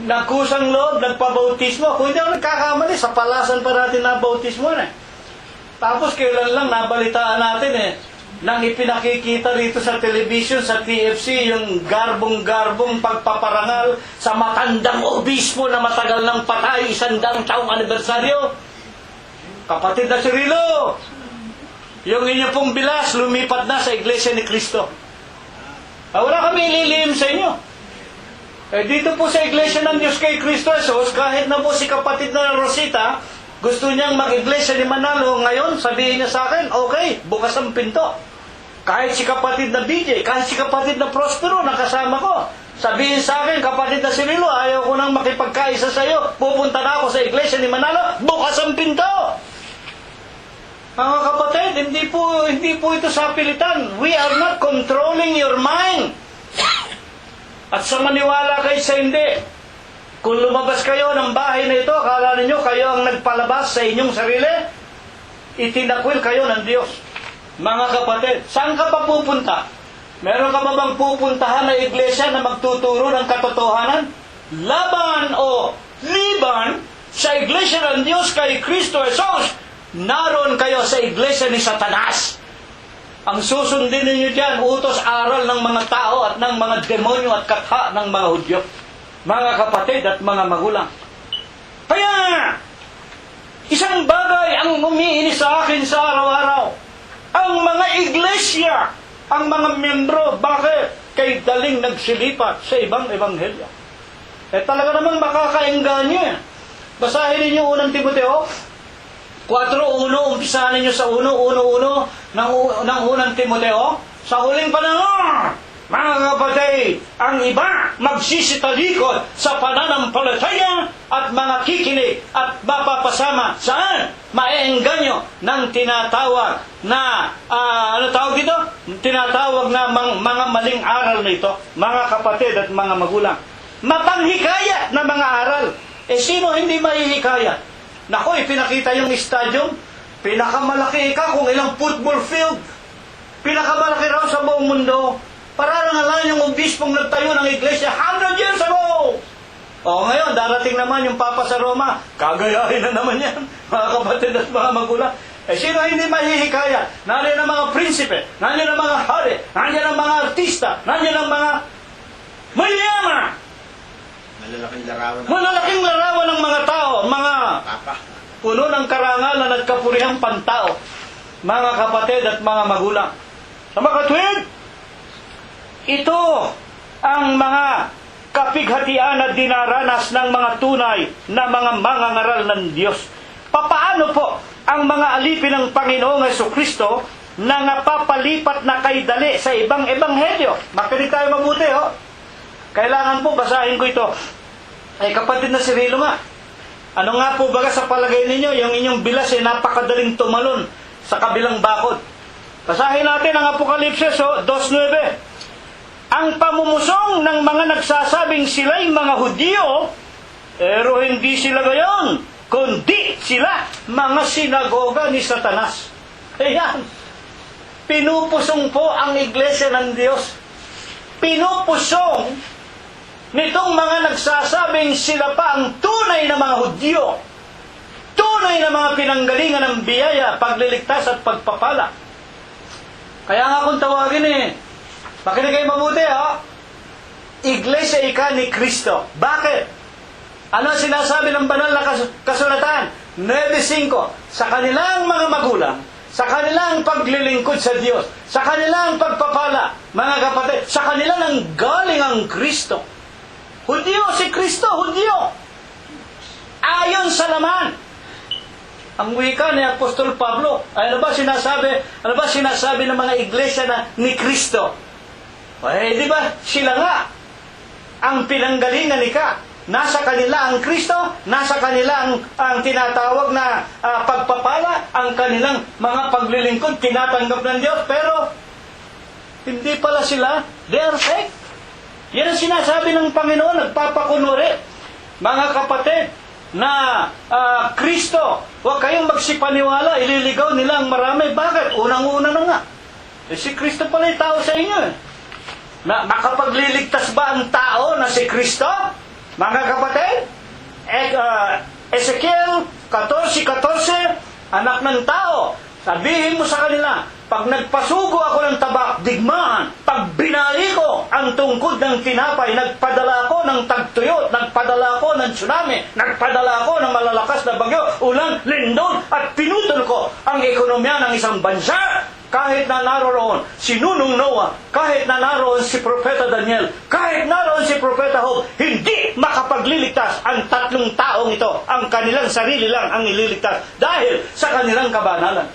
Speaker 1: Nagkusang loob, nagpabautismo. Kung hindi ako nagkakamali, sa palasan pa natin na bautismo Tapos kailan lang nabalitaan natin nang ipinakikita rito sa television, sa TFC, yung garbong-garbong pagpaparangal sa matandang obispo na matagal nang patay, 100 taong anibersaryo. Kapatid na Cirilo, yung inyo pong bilas, lumipat na sa Iglesia ni Cristo. Wala kami ililihim sa inyo. Dito po sa Iglesia ng Diyos kay Cristo Jesus, kahit na po si kapatid na Rosita, gusto niyang mag-iglesia ni Manalo ngayon, sabihin niya sa akin, okay, bukas ang pinto. Kahit si kapatid na BJ, kahit si kapatid na Prospero, nakasama ko. Sabihin sa akin, kapatid na Cirilo, ayaw ko nang makipagkaisa sa iyo. Pupunta na ako sa iglesia ni Manalo, bukas ang pinto. Mga kapatid, hindi po ito sa pilitan. We are not controlling your mind. At sa maniwala kayo sa hindi, kung lumabas kayo ng bahay na ito, akala ninyo kayo ang nagpalabas sa inyong sarili, itinakwil kayo ng Diyos. Mga kapatid, saan ka pa pupunta? Meron ka ba bang pupuntahan na iglesia na magtuturo ng katotohanan? Laban o liban sa iglesia ng Diyos kay Kristo Jesus, naroon kayo sa iglesia ni Satanas. Ang susundin ninyo dyan, utos aral ng mga tao at ng mga demonyo at katha ng mga Hudyo. Mga kapatid at mga magulang. Kaya, isang bagay ang umiinis sa akin sa araw-araw. Ang mga iglesia, ang mga membro, bakit? Kay daling nagsilipat sa ibang ebanghelyo. Talaga namang makakaengganyo Basahin ninyo unang Timoteo 4:1, umpisahan ninyo sa 1:1 ng unang Timoteo. Sa huling panahon, mga kapatid, ang iba magsisitalikod sa pananampalataya at mga kikinig at mapapasama saan? Maeengganyo ng tinatawag na tinatawag na mga maling aral na ito, mga kapatid at mga magulang. Mapanghikayat na mga aral. Sino hindi mahihikayat? Naku, pinakita yung stadium, pinakamalaki kung ilang football field, pinakamalaki raw sa buong mundo. Pararangalan yung obispong nagtayo ng iglesia 100 years ago. Ngayon, darating naman yung Papa sa Roma. Kagayahin na naman yan, mga kapatid at mga magulang. Sino hindi mahihikayat? Nandiyan ang mga prinsipe, nandiyan ang mga hari, nandiyan ang mga artista, nandiyan ang mga mayaman. Malalaking larawan ng mga tao, mga puno ng karangal na nagkapurihang pantao. Mga kapatid at mga magulang. Sa mga katwid, ito ang mga kapighatian na dinaranas ng mga tunay na mga mangangaral ng Diyos. Papaano po ang mga alipin ng Panginoong Jesucristo na napapalipat na kay dali sa ibang ebanghelyo? Makinig tayo mabuti, Kailangan po basahin ko ito. Kapatid na Cirilo nga, ano nga po baga sa palagay ninyo, yung inyong bilas napakadaling tumalon sa kabilang bakod. Basahin natin ang Apokalipsis 2:9. Ang pamumusong ng mga nagsasabing sila'y mga Hudyo, pero hindi sila gayon, kundi sila mga sinagoga ni Satanas. Ayan. Pinupusong po ang iglesia ng Diyos. Pinupusong nitong mga nagsasabing sila pa ang tunay na mga Hudyo. Tunay tunay na mga pinanggalingan ng biyaya, pagliligtas at pagpapala. Kaya nga kung tawagin makinig kayo mabuti Iglesia ika ni Kristo. Bakit? Ano sinasabi ng banal na kasulatan? 9:5, sa kanilang mga magulang, sa kanilang paglilingkod sa Diyos, sa kanilang pagpapala, mga kapatid, sa kanila nang galing ang Kristo. Hudyo si Kristo, Hudyo. Ayon sa laman. Ang wika ni Apostol Pablo, ano ba sinasabi ng mga iglesia na ni Kristo? Di ba? Sila nga ang pinanggalingan ni ka. Nasa kanila ang Kristo, nasa kanila ang tinatawag na pagpapala, ang kanilang mga paglilingkod, tinatanggap ng Diyos, pero hindi pala sila, they are fake. Yan ang sinasabi ng Panginoon, nagpapakunwari. Mga kapatid, na Kristo, huwag kayong magsipaniwala, ililigaw nila ang marami. Bakit? Unang-una na nga. Si Kristo pala yung tao sa inyo Makapagliligtas ba ang tao na si Kristo? Mga kapatid, Ezekiel 14:14, anak ng tao, sabihin mo sa kanila, pag nagpasugo ako ng tabak, digmaan, pag binali ko ang tungkod ng tinapay, nagpadala ko ng tagtuyot, nagpadala ko ng tsunami, nagpadala ko ng malalakas na bagyo, ulan, lindol, at pinutol ko ang ekonomiya ng isang bansa, kahit na naroon si Nunong Noah, kahit na naroon si Propeta Daniel, kahit naroon si Propeta Job, hindi makapagliligtas ang tatlong taong ito. Ang kanilang sarili lang ang ililigtas dahil sa kanilang kabanalan.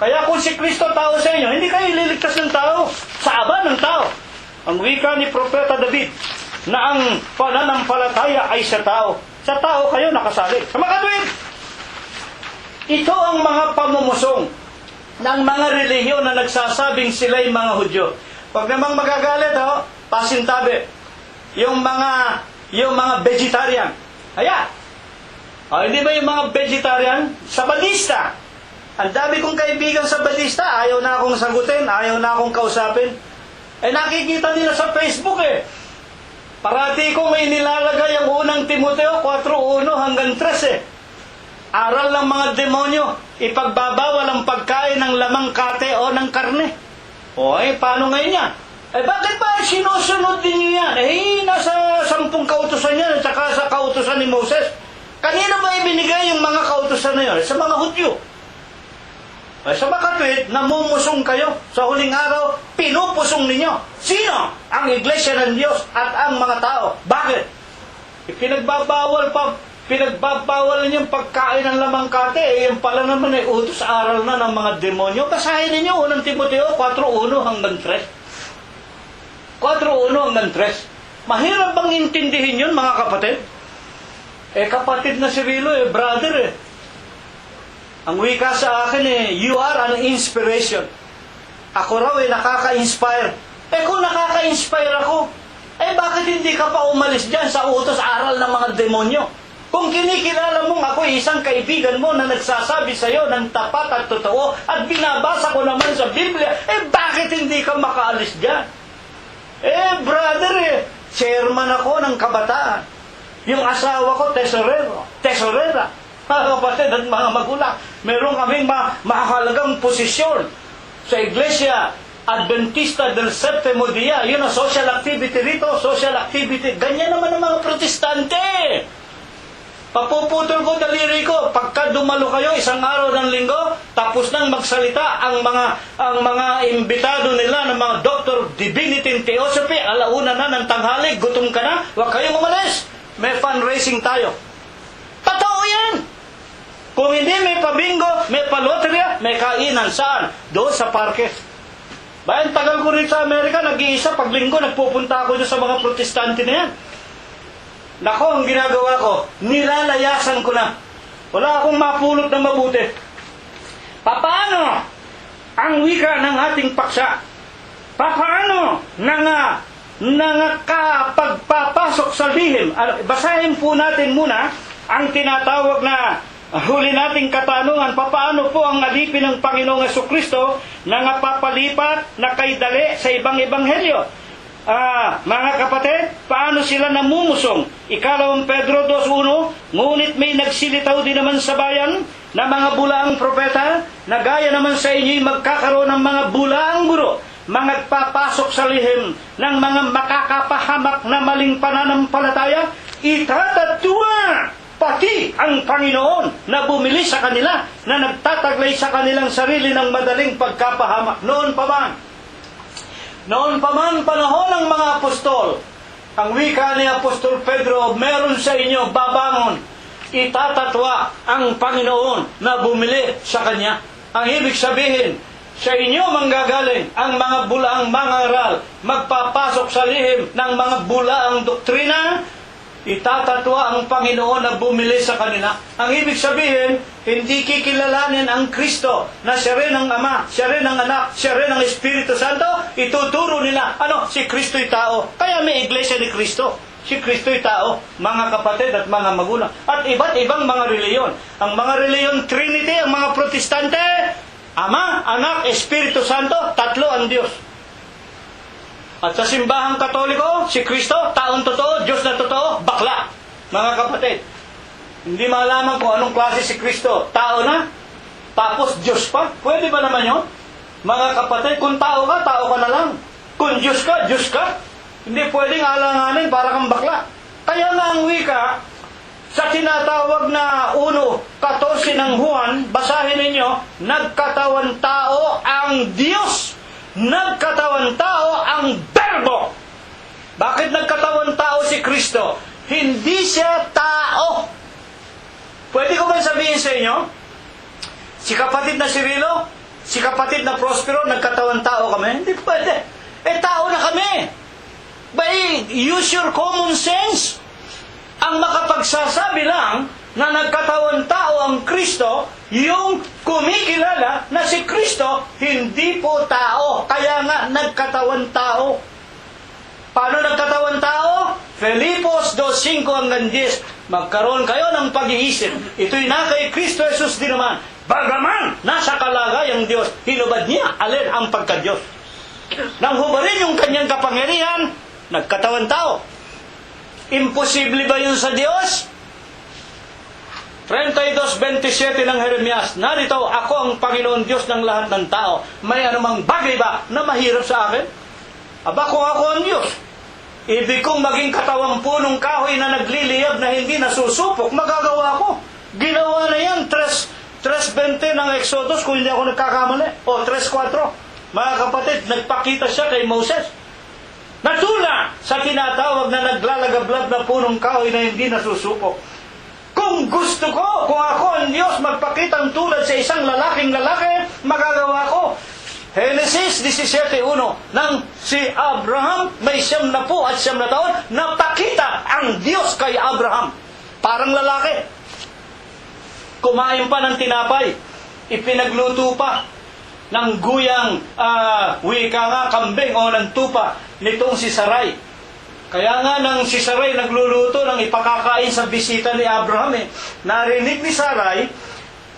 Speaker 1: Kaya kung si Kristo tao sa inyo, hindi kayo ililigtas ng tao, sa aba ng tao. Ang wika ni Propeta David, na ang pananampalataya ay sa tao. Sa tao kayo nakasali. Sa mga katuwid, ito ang mga pamumusong ng mga relihiyon na nagsasabing sila'y mga Hudyo. Huwag namang magagalit, pasintabi. Yung mga vegetarian. Hindi ba yung mga vegetarian? Sa Badista. Ang dami kong kaibigan sa Badista, ayaw na akong sagutin, ayaw na akong kausapin. Nakikita nila sa Facebook Parati ko may nilalagay ang unang Timoteo 4:1 hanggang 3 Aral ng mga demonyo, ipagbabawal ang pagkain ng lamang kate o ng karne. Paano ngayon yan? Bakit ba sinusunod din niyo yan? Nasa 10 kautusan yan at saka sa kautusan ni Moses. Kanino ba ibinigay yung mga kautusan na yun? Sa mga Hudyo. Sa makatwid, namumusong kayo. Sa huling araw, pinupusong ninyo. Sino? Ang iglesia ng Diyos at ang mga tao. Bakit? Pinagbabawal ninyong pagkain ng lamang kate. Yan pala naman utos aral na ng mga demonyo. Basahin ninyo unang Timoteo 4:1 hanggang 3. 4:1 hanggang 3. Mahirap bang intindihin yun, mga kapatid? Kapatid na si Rilo, brother Ang wika sa akin you are an inspiration. Ako raw nakaka-inspire. Kung nakaka-inspire ako, bakit hindi ka pa umalis dyan sa utos aral ng mga demonyo? Kung kinikilala mong ako isang kaibigan mo na nagsasabi sa'yo ng tapat at totoo at binabasa ko naman sa Biblia, bakit hindi ka makaalis dyan? Brother chairman ako ng kabataan. Yung asawa ko, tesorera. Mga kapatid at mga magulang, meron kaming mahalagang posisyon sa Iglesia Adventista del Séptimo Día. Yun ang social activity rito, social activity. Ganyan naman ang mga protestante. Papuputol ko daliri ko. Pagka dumalo kayo isang araw ng linggo, tapos nang magsalita ang mga imbitado nila ng mga Doctor Divinity in Theosophy, alauna na ng tanghali, gutom ka na, huwag kayong umalis. May fundraising tayo. Totoo yan! Kung hindi may pabingo, may paloterya, may kainan. Saan? Doon sa parke. Bayan, tagal ko rin sa Amerika, nag-iisa, pag linggo, nagpupunta ako doon sa mga protestante na yan. Nako, ang ginagawa ko, nilalayasan ko na. Wala akong mapulot na mabuti. Paano ang wika ng ating paksa? Paano nakapagpapasok sa lihim? Basahin po natin muna ang tinatawag na huli nating katanungan, paano po ang alipin ng Panginoong Jesucristo na napapalipat na kay dali sa ibang ebanghelyo? mga kapatid, paano sila namumusong? Ikalawang Pedro 2:1, ngunit may nagsilitaw din naman sa bayan na mga bulaang propeta, na gaya naman sa inyo'y magkakaroon ng mga bulaang guro, mga nagpapasok sa lihim ng mga makakapahamak na maling pananampalataya, itatatwa pati ang Panginoon na bumili sa kanila, na nagtataglay sa kanilang sarili ng madaling pagkapahamak. Noon pa man, panahon ng mga apostol, ang wika ni Apostol Pedro, meron sa inyo babangon, itatatwa ang Panginoon na bumili sa Kanya. Ang ibig sabihin, sa inyo manggagaling ang mga bulaang mangaral, magpapasok sa lihim ng mga bulaang doktrina, itatatwa ang Panginoon na bumili sa kanila. Ang ibig sabihin, hindi kikilalanin ang Kristo na siya rin ang Ama, siya rin ang Anak, siya rin ang Espiritu Santo. Ituturo nila, si Kristo'y tao. Kaya may iglesia ni Kristo. Si Kristo'y tao, mga kapatid at mga magulang. At iba't ibang mga reliyon. Ang mga reliyon Trinity, ang mga Protestante, Ama, Anak, Espiritu Santo, tatlo ang Diyos. At sa simbahang Katoliko, si Kristo, taong totoo, Diyos na totoo, bakla. Mga kapatid, hindi malaman kung anong klase si Kristo. Tao na, tapos Diyos pa. Pwede ba naman yun? Mga kapatid, kung tao ka na lang. Kung Diyos ka, Diyos ka. Hindi pwedeng alanganin para kang bakla. Kaya nga ang wika, sa tinatawag na 1:14 ng Juan, basahin ninyo, nagkatawan tao ang Diyos. Nagkatawan tao ang Berbo. Bakit nagkatawan tao si Kristo? Hindi siya tao. Pwede ko ba sabihin sa inyo, si kapatid na Cirilo, si kapatid na Prospero, nagkatawan tao kami? Hindi pwede. Tao na kami. Use your common sense. Ang makapagsasabi lang na nagkatawan tao ang Kristo, yung kumikilala na si Kristo hindi po tao. Kaya nga nagkatawan tao. Paano nagkatawan tao? Filipos 2:5 hanggang 10. Magkaroon kayo ng pag-iisip. Ito'y na kay Kristo Jesus din naman. Bagaman nasa kalagayang Diyos, hinubad niya alin ang pagka-Diyos. Nang hubarin yung kanyang kapangyarihan, nagkatawan tao. Imposible ba yun sa Diyos? 32:27 ng Jeremias, narito, ako ang Panginoon Diyos ng lahat ng tao. May anumang bagay ba na mahirap sa akin? Aba, kung ako ang Diyos, ibig kong maging katawang punong kahoy na nagliliyab na hindi nasusupok, magagawa ko. Ginawa na yan, 3:20 ng Exodus, kung hindi ako nagkakamali. O 3:4. Mga kapatid, nagpakita siya kay Moses. Natula sa tinatawag na naglalagablab na punong kahoy na hindi nasusupok. Kung gusto ko, kung ako ang Diyos, magpakitang tulad sa isang lalaki, magagawa ko. Genesis 17:1, nang si Abraham may 90 na taon, napakita ang Diyos kay Abraham. Parang lalaki. Kumain pa ng tinapay, ipinagluto pa ng guyang wika nga, kambing o ng tupa nitong si Sarai. Kaya nga nang si Sarai nagluluto ng ipakakain sa bisita ni Abraham, narinig ni Sarai,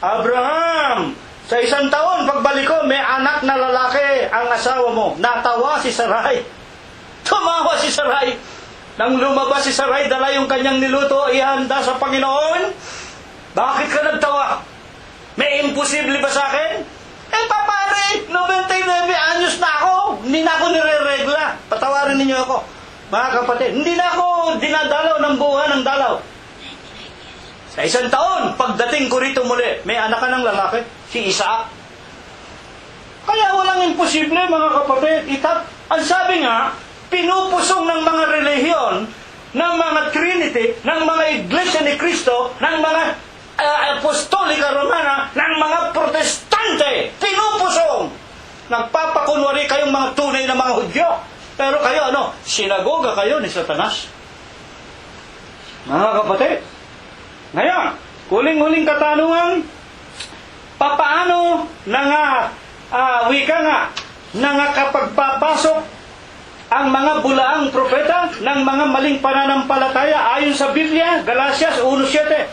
Speaker 1: Abraham, sa 1 taon, pagbalik ko, may anak na lalaki ang asawa mo. Natawa si Sarai. Tumawa si Sarai. Nang lumabas si Sarai, dala yung kanyang niluto, ihanda sa Panginoon. Bakit ka nagtawa? May imposible ba sa akin? Papare, 99 anyos na ako. Hindi na ako nire-regla. Patawarin ninyo ako. Mga kapatid, hindi na ako dinadalaw ng buwan ng dalaw. Sa 1 taon, pagdating ko rito muli, may anak ka ng lalaki, si Isaac. Kaya walang imposible, mga kapatid. Ang sabi nga, pinupusong ng mga relihiyon, ng mga Trinity, ng mga Iglesia ni Cristo, ng mga Apostolika Romana, ng mga Protestante. Pinupusong. Nagpapakunwari kayong mga tunay na mga Hudyo. Pero kayo, sinagoga kayo ni Satanas. Mga kapatid, ngayon, huling-huling katanungan, papaano wika nga, kapagpapasok ang mga bulaang propeta ng mga maling pananampalataya ayon sa Biblia, Galatias 1:7,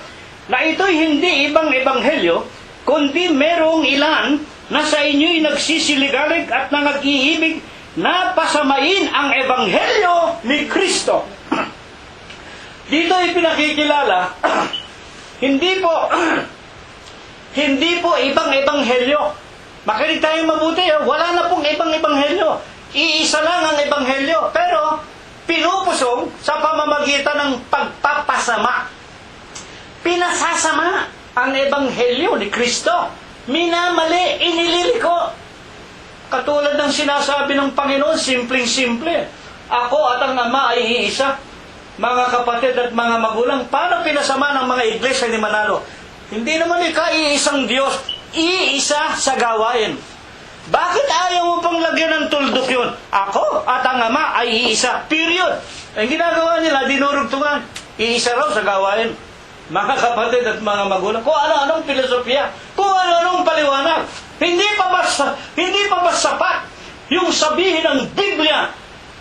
Speaker 1: na ito'y hindi ibang ebanghelyo, kundi merong ilan na sa inyo'y nagsisiligalig at nangag-iibig na pasamain ang ebanghelyo ni Kristo. Dito ipinakikilala, hindi po ibang ebanghelyo. Makinig tayo mabuti, wala na pong ibang ebanghelyo. Iisa lang ang ebanghelyo, pero pinupusong sa pamamagitan ng pagpapasama. Pinasasama ang ebanghelyo ni Kristo. Minamali, inililiko. Katulad ng sinasabi ng Panginoon, simpleng-simple. Ako at ang Ama ay iisa. Mga kapatid at mga magulang, paano pinasama ng mga iglesia ni Manalo? Hindi naman iisang Diyos, iisa sa gawain. Bakit ayaw mo pang lagyan ng tuldok yun? Ako at ang Ama ay iisa. Period. Ang ginagawa nila, dinurugtungan. Iisa raw sa gawain. Mga kapatid at mga magulang, kung ano-anong filosofiya, kung ano-anong paliwanag. Hindi pa ba sapat yung sabihin ng Biblia,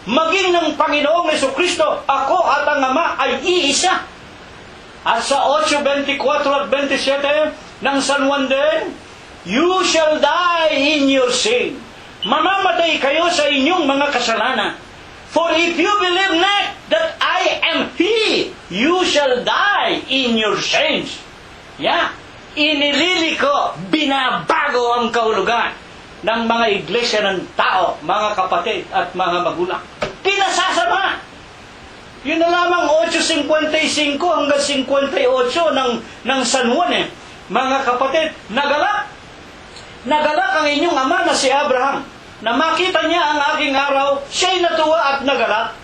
Speaker 1: maging ng Panginoong Jesucristo, ako at ang Ama ay iisa. At sa 8:24 at 27 ng San Juan din, you shall die in your sin. Mamamatay kayo sa inyong mga kasalanan. For if you believe not that I am He, you shall die in your sins. Yeah. Inililiko, binabago ang kahulugan ng mga iglesia ng tao, mga kapatid at mga magulang. Pinasasama. Yun na lamang 8:55 hanggang 58 ng San Juan Mga kapatid, nagalak ang inyong ama na si Abraham. Na makita niya ang aking araw, siya'y natuwa at nagalak.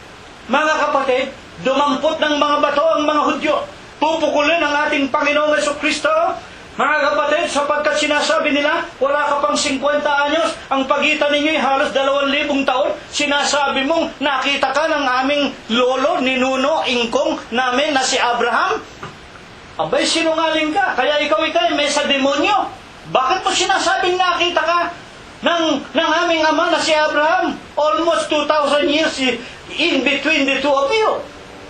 Speaker 1: Mga kapatid, dumampot ng mga bato ang mga Hudyo. Pupukulin ang ating Panginoong Jesucristo. Mga kapatid, sapagkat sinasabi nila, wala ka pang 50 anyos, ang pagitan ninyo ay halos 2,000 taon. Sinasabi mong, nakita ka ng aming lolo, ninuno, ingkong namin na si Abraham. Abay, sinungaling ka. Kaya ikaw may sa demonyo. Bakit mo sinasabing nakita ka ng aming ama na si Abraham? Almost 2,000 years in between the two of you.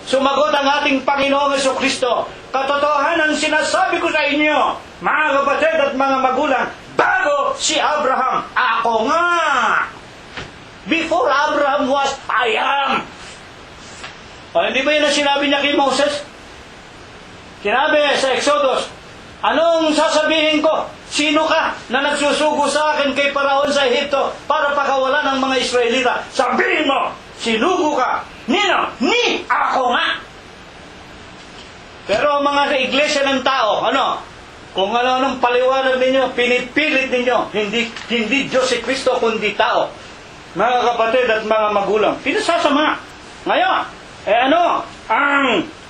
Speaker 1: Sumagot ang ating Panginoong Jesucristo, katotohanan sinasabi ko sa inyo, mga kapatid at mga magulang, bago si Abraham, ako nga. Before Abraham was, I am. O, hindi ba yun ang sinabi niya kay Moses? Sinabi sa Exodus, anong sasabihin ko? Sino ka na nagsusugo sa akin kay Paraon sa Ehipto para pakawalan ng mga Israelita? Sabihin mo, sinugo ka. Nino? Ni ako nga. Pero ang mga iglesia ng tao, kung ano ng paliwanag ninyo, pinipilit ninyo, hindi Diyos si Kristo, kundi tao. Mga kapatid at mga magulang, pinasasama. Ngayon,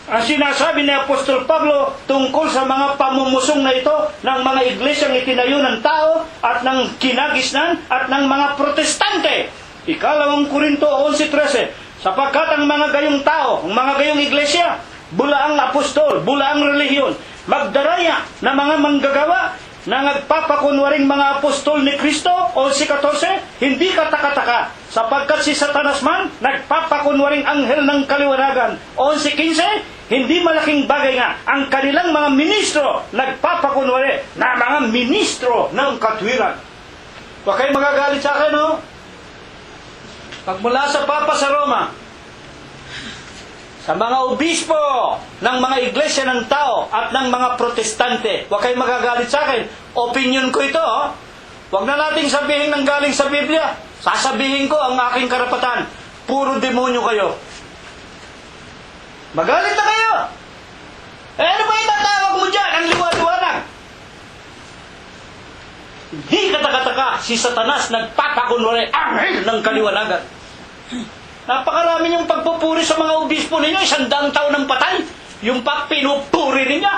Speaker 1: ang sinasabi ni Apostol Pablo tungkol sa mga pamumusong na ito ng mga iglesyang itinayo ng tao at ng kinagisnan at ng mga protestante. 2 Korinto 11:13, sapagkat ang mga gayong tao, ang mga gayong iglesia, bulaang apostol, bulaang relihiyon, magdaraya na mga manggagawa na nagpapakunwaring mga apostol ni Kristo, 11:14, hindi katakataka, sapagkat si Satanas man nagpapakunwaring anghel ng kaliwanagan, 11:15, hindi malaking bagay nga ang kanilang mga ministro nagpapakunwari na mga ministro ng katwiran. Huwag kayong magagalit sa akin, no? Pagmula sa Papa sa Roma, sa mga obispo ng mga iglesia ng tao at ng mga protestante, huwag kayong magagalit sa akin. Opinion ko ito, Huwag na nating sabihin ng galing sa Biblia. Sasabihin ko ang aking karapatan. Puro demonyo kayo. Magalit na kayo. Ano ba itatawag mo dyan? Ang liwa-liwanag. Hindi katakataka si Satanas nagpapakunwari anghel ng kaliwanagan. Napakarami niyong pagpupuri sa mga obispo ninyo, 100 taon ng patay. Yung pinupuri ninyo.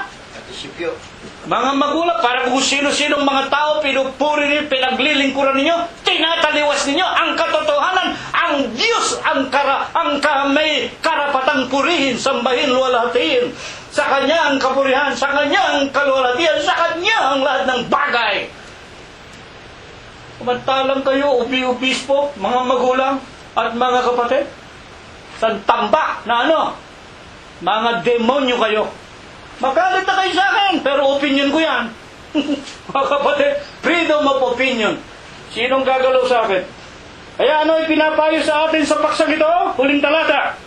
Speaker 1: Mga magulang, para kung sino-sinong mga tao pinupuri ninyo, pinaglilingkuran ninyo, tinataliwas ninyo ang katotohanan, ang Diyos, ang may karapatang purihin, sambahin, luwalhatiin. Sa Kanya ang kapurihan, sa Kanya ang kaluwalhatian, sa Kanya ang lahat ng bagay. Kumantalang kayo, obispo, mga magulang, at mga kapatid, sa tambak na mga demonyo kayo. Magalit na kayo sa akin, pero opinion ko yan. Mga kapatid, freedom of opinion. Sinong gagalaw sa akin? Kaya ano ipinapayo sa atin sa paksang ito? Huling talata.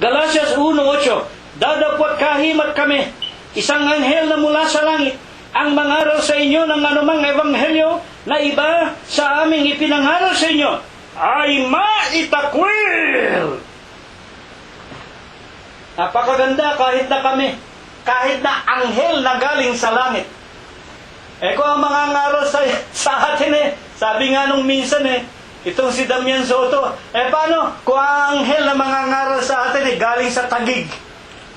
Speaker 1: Galatians 1:8. Dadapot kahimat kami, isang anghel na mula sa langit, ang mangaral sa inyo ng anumang ebanghelyo na iba sa aming ipinangaral sa inyo ay maitakwil. Napakaganda kahit na anghel na galing sa langit. Kung ang mga ngaral sa atin sabi nga nung minsan itong si Damian Soto, paano kung ang anghel na mga ngaral sa atin galing sa Taguig?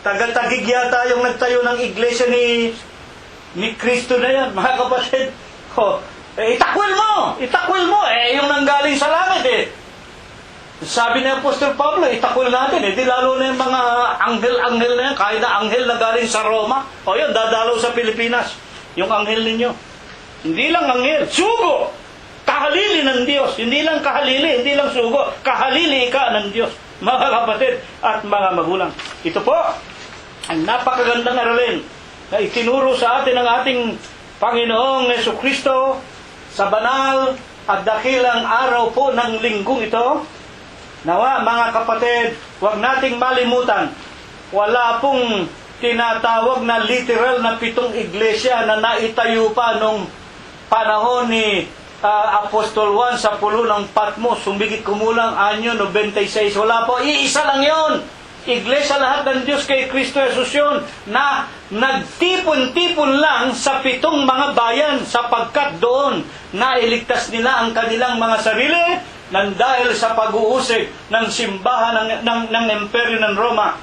Speaker 1: Taga-Taguig yata yung nagtayo ng iglesia ni Cristo na yan, mga kapatid. Itakwil mo! Yung nanggaling sa langit Sabi ni Apostol Pablo, itakwil natin di lalo na yung mga anghel na yan, kahit na anghel na galing sa Roma. Yun, dadalaw sa Pilipinas. Yung anghel ninyo. Hindi lang anghel, sugo! Kahalili ng Diyos. Hindi lang kahalili, hindi lang sugo. Kahalili ka ng Diyos. Mga kapatid at mga magulang. Ito po, ang napakagandang aralin na itinuro sa atin ng ating Panginoong Jesucristo sa banal at dakilang araw po ng linggong ito. Nawa, mga kapatid, huwag nating malimutan, wala pong tinatawag na literal na 7 iglesia na naitayo pa nung panahon ni Apostol Juan sa pulo ng Patmos, sumigit kumulang anyo 96. Wala po, iisa lang yon. Iglesia lahat ng Diyos kay Kristo Jesus yun, na nagtipon-tipon lang sa 7 mga bayan sapagkat doon nailigtas nila ang kanilang mga sarili nang dahil sa pag-uusig ng simbahan ng Imperyo ng Roma.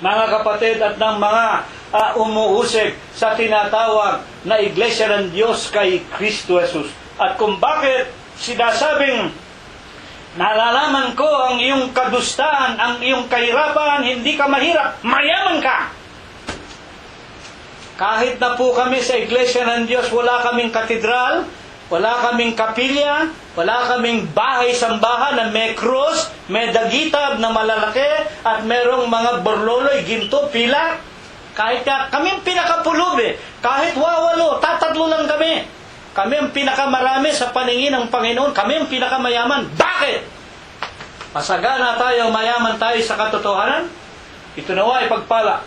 Speaker 1: Mga kapatid, at ng mga umuusig sa tinatawag na Iglesia ng Diyos kay Kristo Jesus. At kung bakit sinasabing nalalaman ko ang iyong kadustaan, ang iyong kahirapan, hindi ka mahirap, mayaman ka. Kahit na po kami sa Iglesia ng Diyos, wala kaming katedral, wala kaming kapilya, wala kaming bahay-sambahan na may krus, may dagitab na malalaki, at merong mga borloloy, ginto, pila. Kahit kami ang pinakapulub kahit wawalo, tatatlo lang kami. Kami ang pinakamarami sa paningin ng Panginoon. Kami ang pinakamayaman. Bakit? Masagana tayo, mayaman tayo sa katotohanan. Ito nawa ipagpala.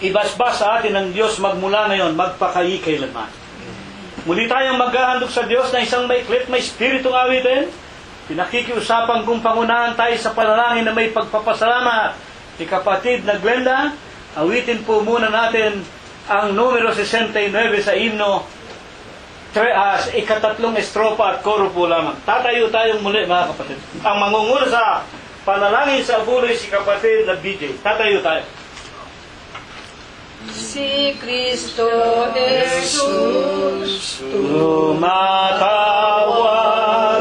Speaker 1: Ibasbas sa atin ng Diyos magmula ngayon, magpakailanman. Muli tayong maghahandog sa Diyos na isang maiklit, may spiritong awitin. Pinakikiusapan kung pangunahan tayo sa panalangin na may pagpapasalamat. Si kapatid na Glenda, awitin po muna natin ang numero 69 sa himno, ika-3 estropa at koro po lamang. Tatayo tayong muli, mga kapatid. Ang mangunguna sa panalangin sa buloy si kapatid na BJ. Tatayo tayo.
Speaker 3: Si Kristo Jesus
Speaker 1: tumatawag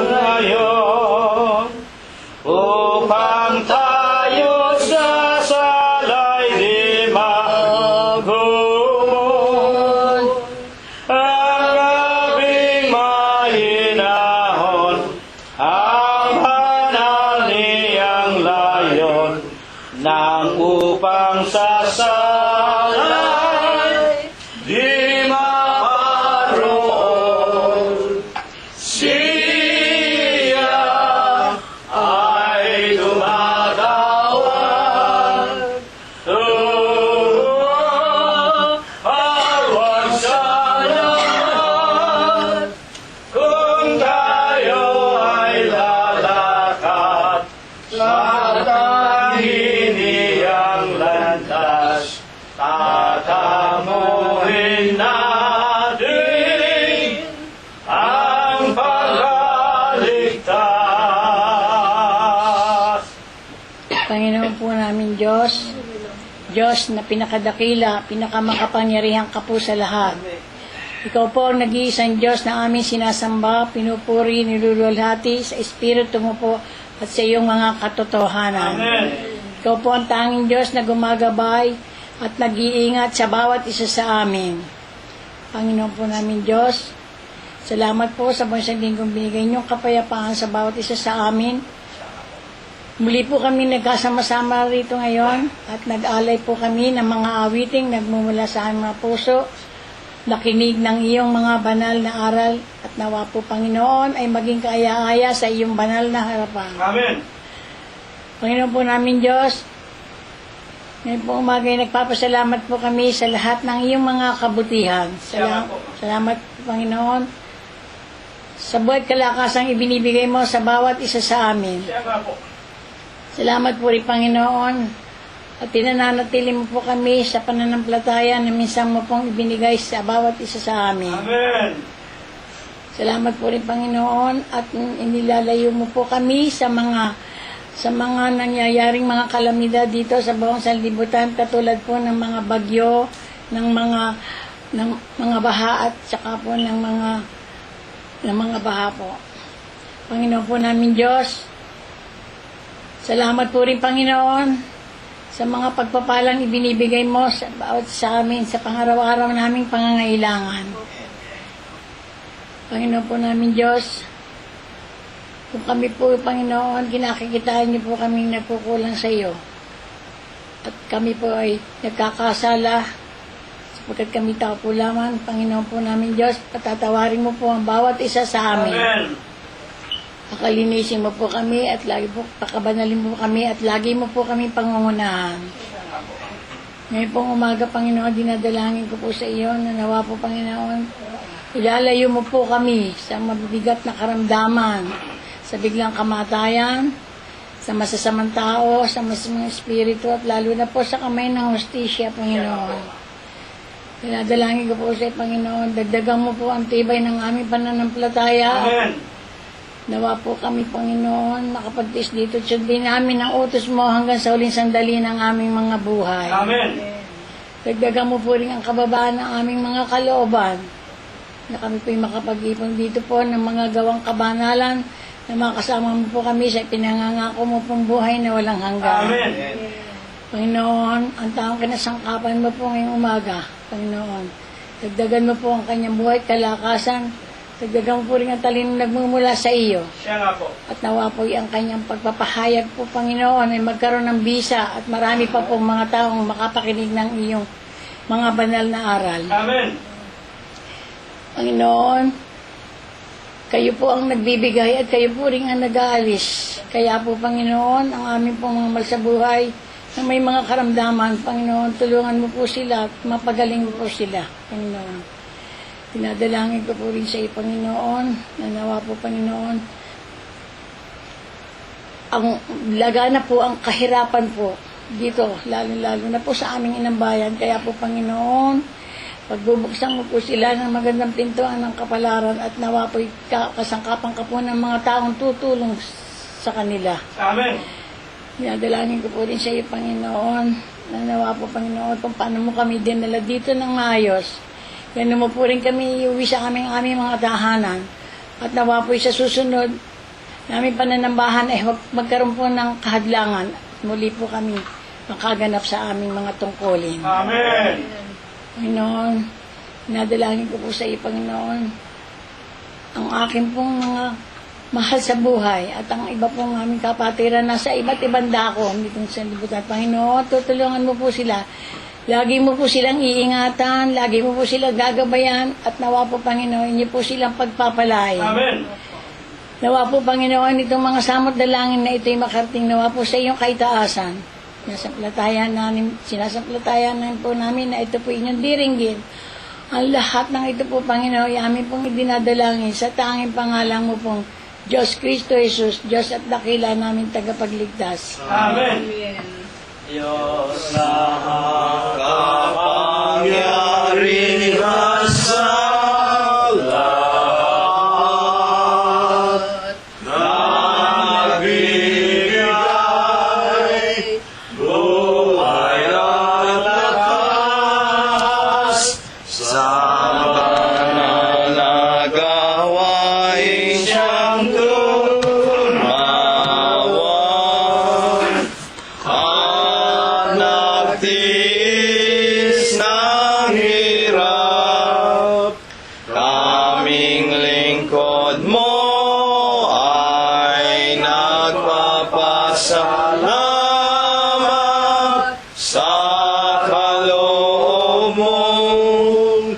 Speaker 1: ngayon upang tayo sa salay di maghumon. Ang gabing mahinahon, ang banal niyang layon, nang upang sa salay di maparoon. Siya ay tumatawag. Awag sa lahat kung tayo ay lalakad sa tanging niyang landas. Tatamuhin natin ang pagkaligtas.
Speaker 3: Panginoon po namin Diyos, Diyos na pinakadakila, pinakamakapangyarihang ka po sa lahat. Ikaw po ang nag-iisang Diyos na aming sinasamba, pinupuri, niluluwalhati sa Espiritu mo po at sa iyong mga katotohanan.
Speaker 1: Amen.
Speaker 3: Ikaw po ang tanging Diyos na gumagabay at nag-iingat sa bawat isa sa amin. Panginoon po namin Diyos, salamat po sa bansang linggong binigay niyong kapayapaan sa bawat isa sa amin. Muli po kami nagkasama-sama rito ngayon at nag-alay po kami ng mga awiting nagmumula sa aming mga puso nakinig ng iyong mga banal na aral at nawa po, Panginoon, ay maging kaaya-aya sa iyong banal na harapan.
Speaker 1: Amen.
Speaker 3: Panginoon po namin Diyos, ngayon po umaga ay nagpapasalamat po kami sa lahat ng iyong mga kabutihan. Salamat po, Panginoon, sa buhay kalakasang ibinibigay mo sa bawat isa sa amin. Salamat po rin, Panginoon, at pinananatili mo po kami sa pananampalataya na minsan mo pong ibinigay sa bawat isa sa amin.
Speaker 1: Amen.
Speaker 3: Salamat po rin, Panginoon, at inilalayo mo po kami sa mga nangyayaring mga kalamidad dito sa buong sanlibutan, katulad po ng mga bagyo, ng mga baha at saka po ng mga baha po. Panginoon po namin Diyos, salamat po rin, Panginoon, sa mga pagpapalang ibinibigay mo sa amin sa pangaraw-araw naming pangangailangan. Panginoon po namin Diyos, kung kami po, Panginoon, kinakikitaan niyo po kaming nagkukulang sa iyo. At kami po ay nagkakasala sapagkat kami tao po lamang. Panginoon po namin Diyos, patatawarin mo po ang bawat isa sa amin.
Speaker 1: Amen.
Speaker 3: Pakalinisin mo po kami at lagi po pakabanalin mo kami at lagi mo po kami pangungunahan. Ngayon pong umaga, Panginoon, dinadalangin ko po sa iyo na nawa po, Panginoon, ilalayo mo po kami sa mabibigat na karamdaman, sa biglang kamatayan, sa masasamang tao, sa masasamang espiritu, at lalo na po sa kamay ng hustisya, Panginoon. Dinadalangin ko po sa iyo, Panginoon, dagdagan mo po ang tibay ng aming pananampalataya.
Speaker 1: Amen.
Speaker 3: Nawa po kami, Panginoon, nakapagtiis dito. Sundin namin ang utos mo hanggang sa huling sandali ng aming mga buhay.
Speaker 1: Amen.
Speaker 3: Dagdagan mo po rin ang kababaan ng aming mga kalooban, na kami po'y makapag-ipon dito po ng mga gawang kabanalan, na makasama mo po kami sa pinangangako mo pong buhay na walang hanggan.
Speaker 1: Amen.
Speaker 3: Panginoon, ang taong kinasangkapan mo po ngayong umaga, Panginoon. Dagdagan mo po ang kanyang buhay, kalakasan. Dagdagan mo po rin ang talino nagmumula sa iyo.
Speaker 1: Siya nga po.
Speaker 3: At nawa po ang kanyang pagpapahayag po, Panginoon, ay magkaroon ng bisa at marami pa po mga taong makapakinig ng iyong mga banal na aral.
Speaker 1: Amen.
Speaker 3: Panginoon, kayo po ang nagbibigay at kayo po rin ang nag-aalis. Kaya po, Panginoon, ang aming pong mga mahal sa buhay na may mga karamdaman, Panginoon, tulungan mo po sila at mapagaling mo po sila, Panginoon. Pinadalangin ko po rin sa iyo, Panginoon, na nawa po, Panginoon, ang lagana po ang kahirapan po dito, lalo na po sa aming inambayan. Kaya po, Panginoon, pagbubuksan mo po sila ng magandang pintuan ng kapalaran at nawa po kasangkapan ka po ng mga taong tutulong sa kanila.
Speaker 1: Amen.
Speaker 3: Pinadalangin ko po rin sa iyo, Panginoon, na nawa po, Panginoon, kung paano mo kami dinala dito ng maayos. Ganun mo po rin kami iuwi sa aming mga tahanan. At nawa po sa susunod, namin pananambahan ay magkaroon po ng kahadlangan. Muli po kami makaganap sa aming mga tungkulin.
Speaker 1: Amen.
Speaker 3: Panginoon, nadalangin ko po sa iyo, Panginoon, ang aking pong mga mahal sa buhay at ang iba pong aming kapatiran na sa iba't ibang dako ditong sa libutan. Panginoon, tutulungan mo po sila. Lagi mo po silang iingatan, lagi mo po silang gagabayan at nawa po, Panginoon, inyo po silang pagpapalay.
Speaker 1: Amen.
Speaker 3: Nawa po, Panginoon, itong mga samot dalangin na ito'y makarating nawa po sa iyong kaitaasan. Sinasaplatayan po namin na ito po inyong diringgin. Ang lahat ng ito po, Panginoon, ay amin pong idinadalangin sa tanging pangalan mo pong Diyos Kristo Jesus, Diyos at dakila namin tagapagligtas.
Speaker 1: Amen.
Speaker 2: Diyos na kapangyarihan sa lahat, nagbibigay buhay at lakas sa banal na gawain siyang tumawan. Nagtiis ng hirap, kaming lingkod mo ay nagpapasalamat sa kaloob mong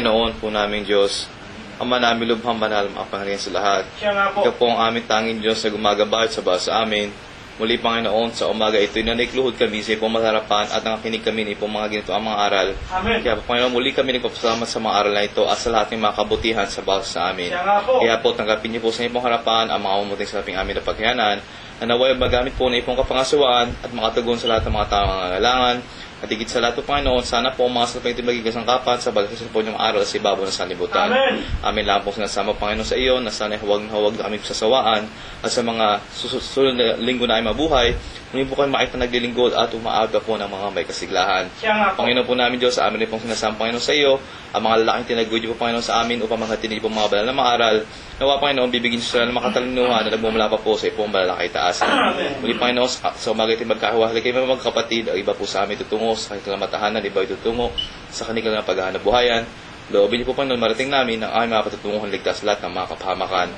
Speaker 2: Panginoon po namin Diyos, Ama namin lubhang banal, makapangyarihan sa lahat.
Speaker 1: Siya nga po.
Speaker 2: Ikaw po ang aming tanging Diyos na gumagabay sa bawat sa amin. Muli, Panginoon, sa umaga ito na naikluhod kami sa ipong masarapan at nakikinig kami ni ipong mga ganito ang mga aral.
Speaker 1: Amen.
Speaker 2: Kaya po, Panginoon, muli kami nagpapasalamat sa mga aral na ito at sa lahat ng mga kabutihan sa bawat sa amin.
Speaker 1: Siya nga po.
Speaker 2: Kaya po, tanggapin niyo po sa ipong harapan ang mga umuting sa laping amin na pagkayanan na naway magamit po na ipong kapangasawaan at makatugon sa lahat ng mga taong nangangailangan. At higit sa lahat po, Panginoon, sana po ang mga salapang ito magiging kasangkapan sa bagasan po niyong aral sa ibabaw ng sanlibutan.
Speaker 1: Amen.
Speaker 2: Amin lang po sinasama, Panginoon, sa iyo na sana huwag na kami sasawaan at sa mga susunod na linggo na ay mabuhay, muli po kayo makita naglilingkod at umaaga po ng mga may kasiglahan.
Speaker 1: Siya nga po.
Speaker 2: Panginoon po namin Diyos, sa amin rin pong sinasama, Panginoon, sa iyo, ang mga lalaking tinaguyod niyo po, Panginoon, sa amin upang maghatid niyo po mga banal na mga aral. Nawa, Panginoon, bibigyan niyo sila ng makatalinuhan na nagmumula pa po sa ipong banal na kaitaasan. Muli, Panginoon, sa umaga ito magkahuwalay kayo mga magkapatid, ang iba po sa amin tutungo sa kanilang matahanan, iba tutungo sa kanilang paghahanap buhayan. Loobin niyo po, Panginoon, marating namin ang aming mga patutunguhan ligtas lahat ng mga kapahamakan.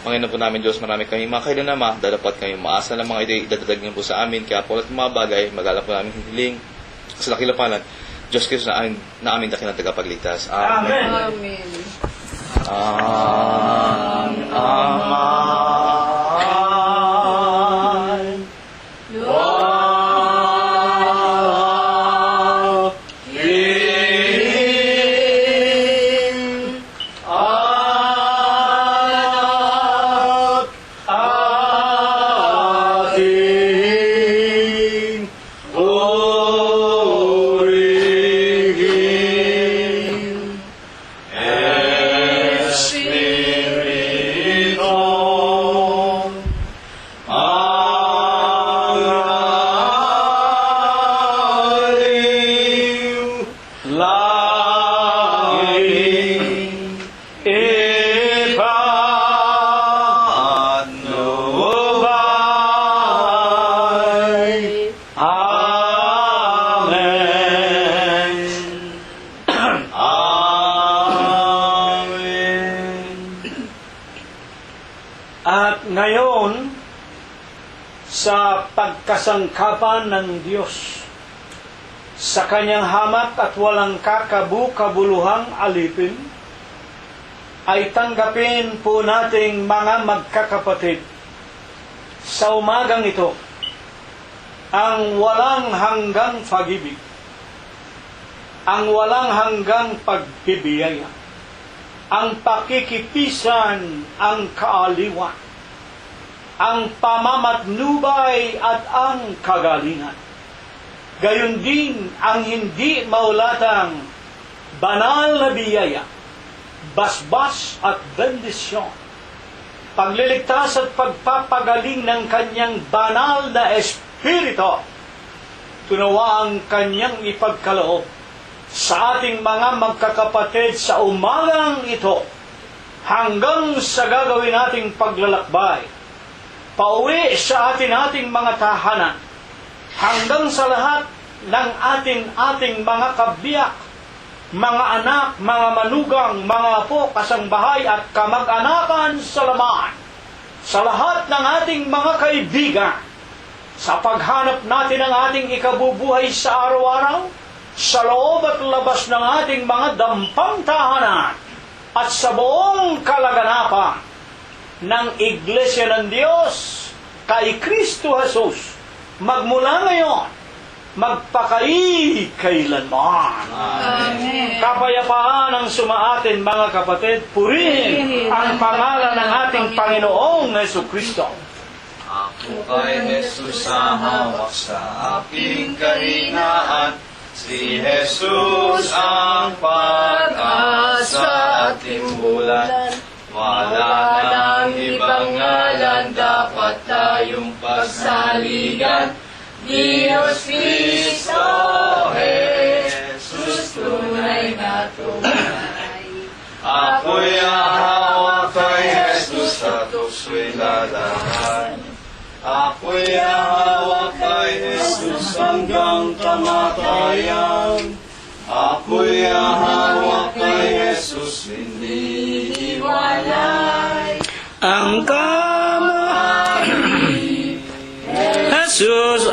Speaker 2: Panginoon po namin Diyos, marami kami mga kailanama, dalapat kami maasa ng mga ito, idadadag niyo po sa amin, kaya po lahat ng mga bagay, magalang po namin hiling sa lakilapanan, Diyos Kristo na aming dakilang tagapagligtas. Amen.
Speaker 3: Amen.
Speaker 2: Ang Ama,
Speaker 1: At ngayon, sa pagkasangkapan ng Diyos, sa kanyang hamak at walang kakabu-kabuluhang alipin, ay tanggapin po nating mga magkakapatid sa umagang ito ang walang hanggang pag-ibig, ang walang hanggang pagbibiyaya, ang pakikipisan, ang kaaliwan, ang pamamatnubay at ang kagalingan. Gayon din ang hindi maulatang banal na biyaya, basbas at bendisyon, pagliligtas at pagpapagaling ng kanyang banal na espiritu, tunawa ang kanyang ipagkaloob sa ating mga magkakapatid sa umagang ito hanggang sa gagawin nating paglalakbay pauwi sa ating mga tahanan, hanggang sa lahat ng ating mga kabiyak, mga anak, mga manugang, mga apo, kasangbahay at kamag-anakan sa laman, sa lahat ng ating mga kaibigan, sa paghanap natin ng ating ikabubuhay sa araw-araw, sa loob at labas ng ating mga dampang tahanan, at sa buong kalaganapan ng Iglesia ng Diyos kay Kristo Jesus, magmula ngayon, magpakailanman.
Speaker 3: Amen.
Speaker 1: Kapayapaan ang sumaatin, mga kapatid, purihin ang pangalan ng ating Panginoong Jesucristo.
Speaker 2: Ako kay Jesus sa hawak sa aking kahinaan, si Jesus ang pag-asa at timbulan. Wala nang ibang ngalan dapat tayong pagsaligan. Diyos Cristo, Jesus, tunay na tunay. Ako'y ahawak kay Jesus at tukso'y lalahan. Ako'y ahawak kay Jesus hanggang kamatayan. Ako'y ahawak kay Jesus, hindi iwalay.
Speaker 1: Ang kamay, Jesus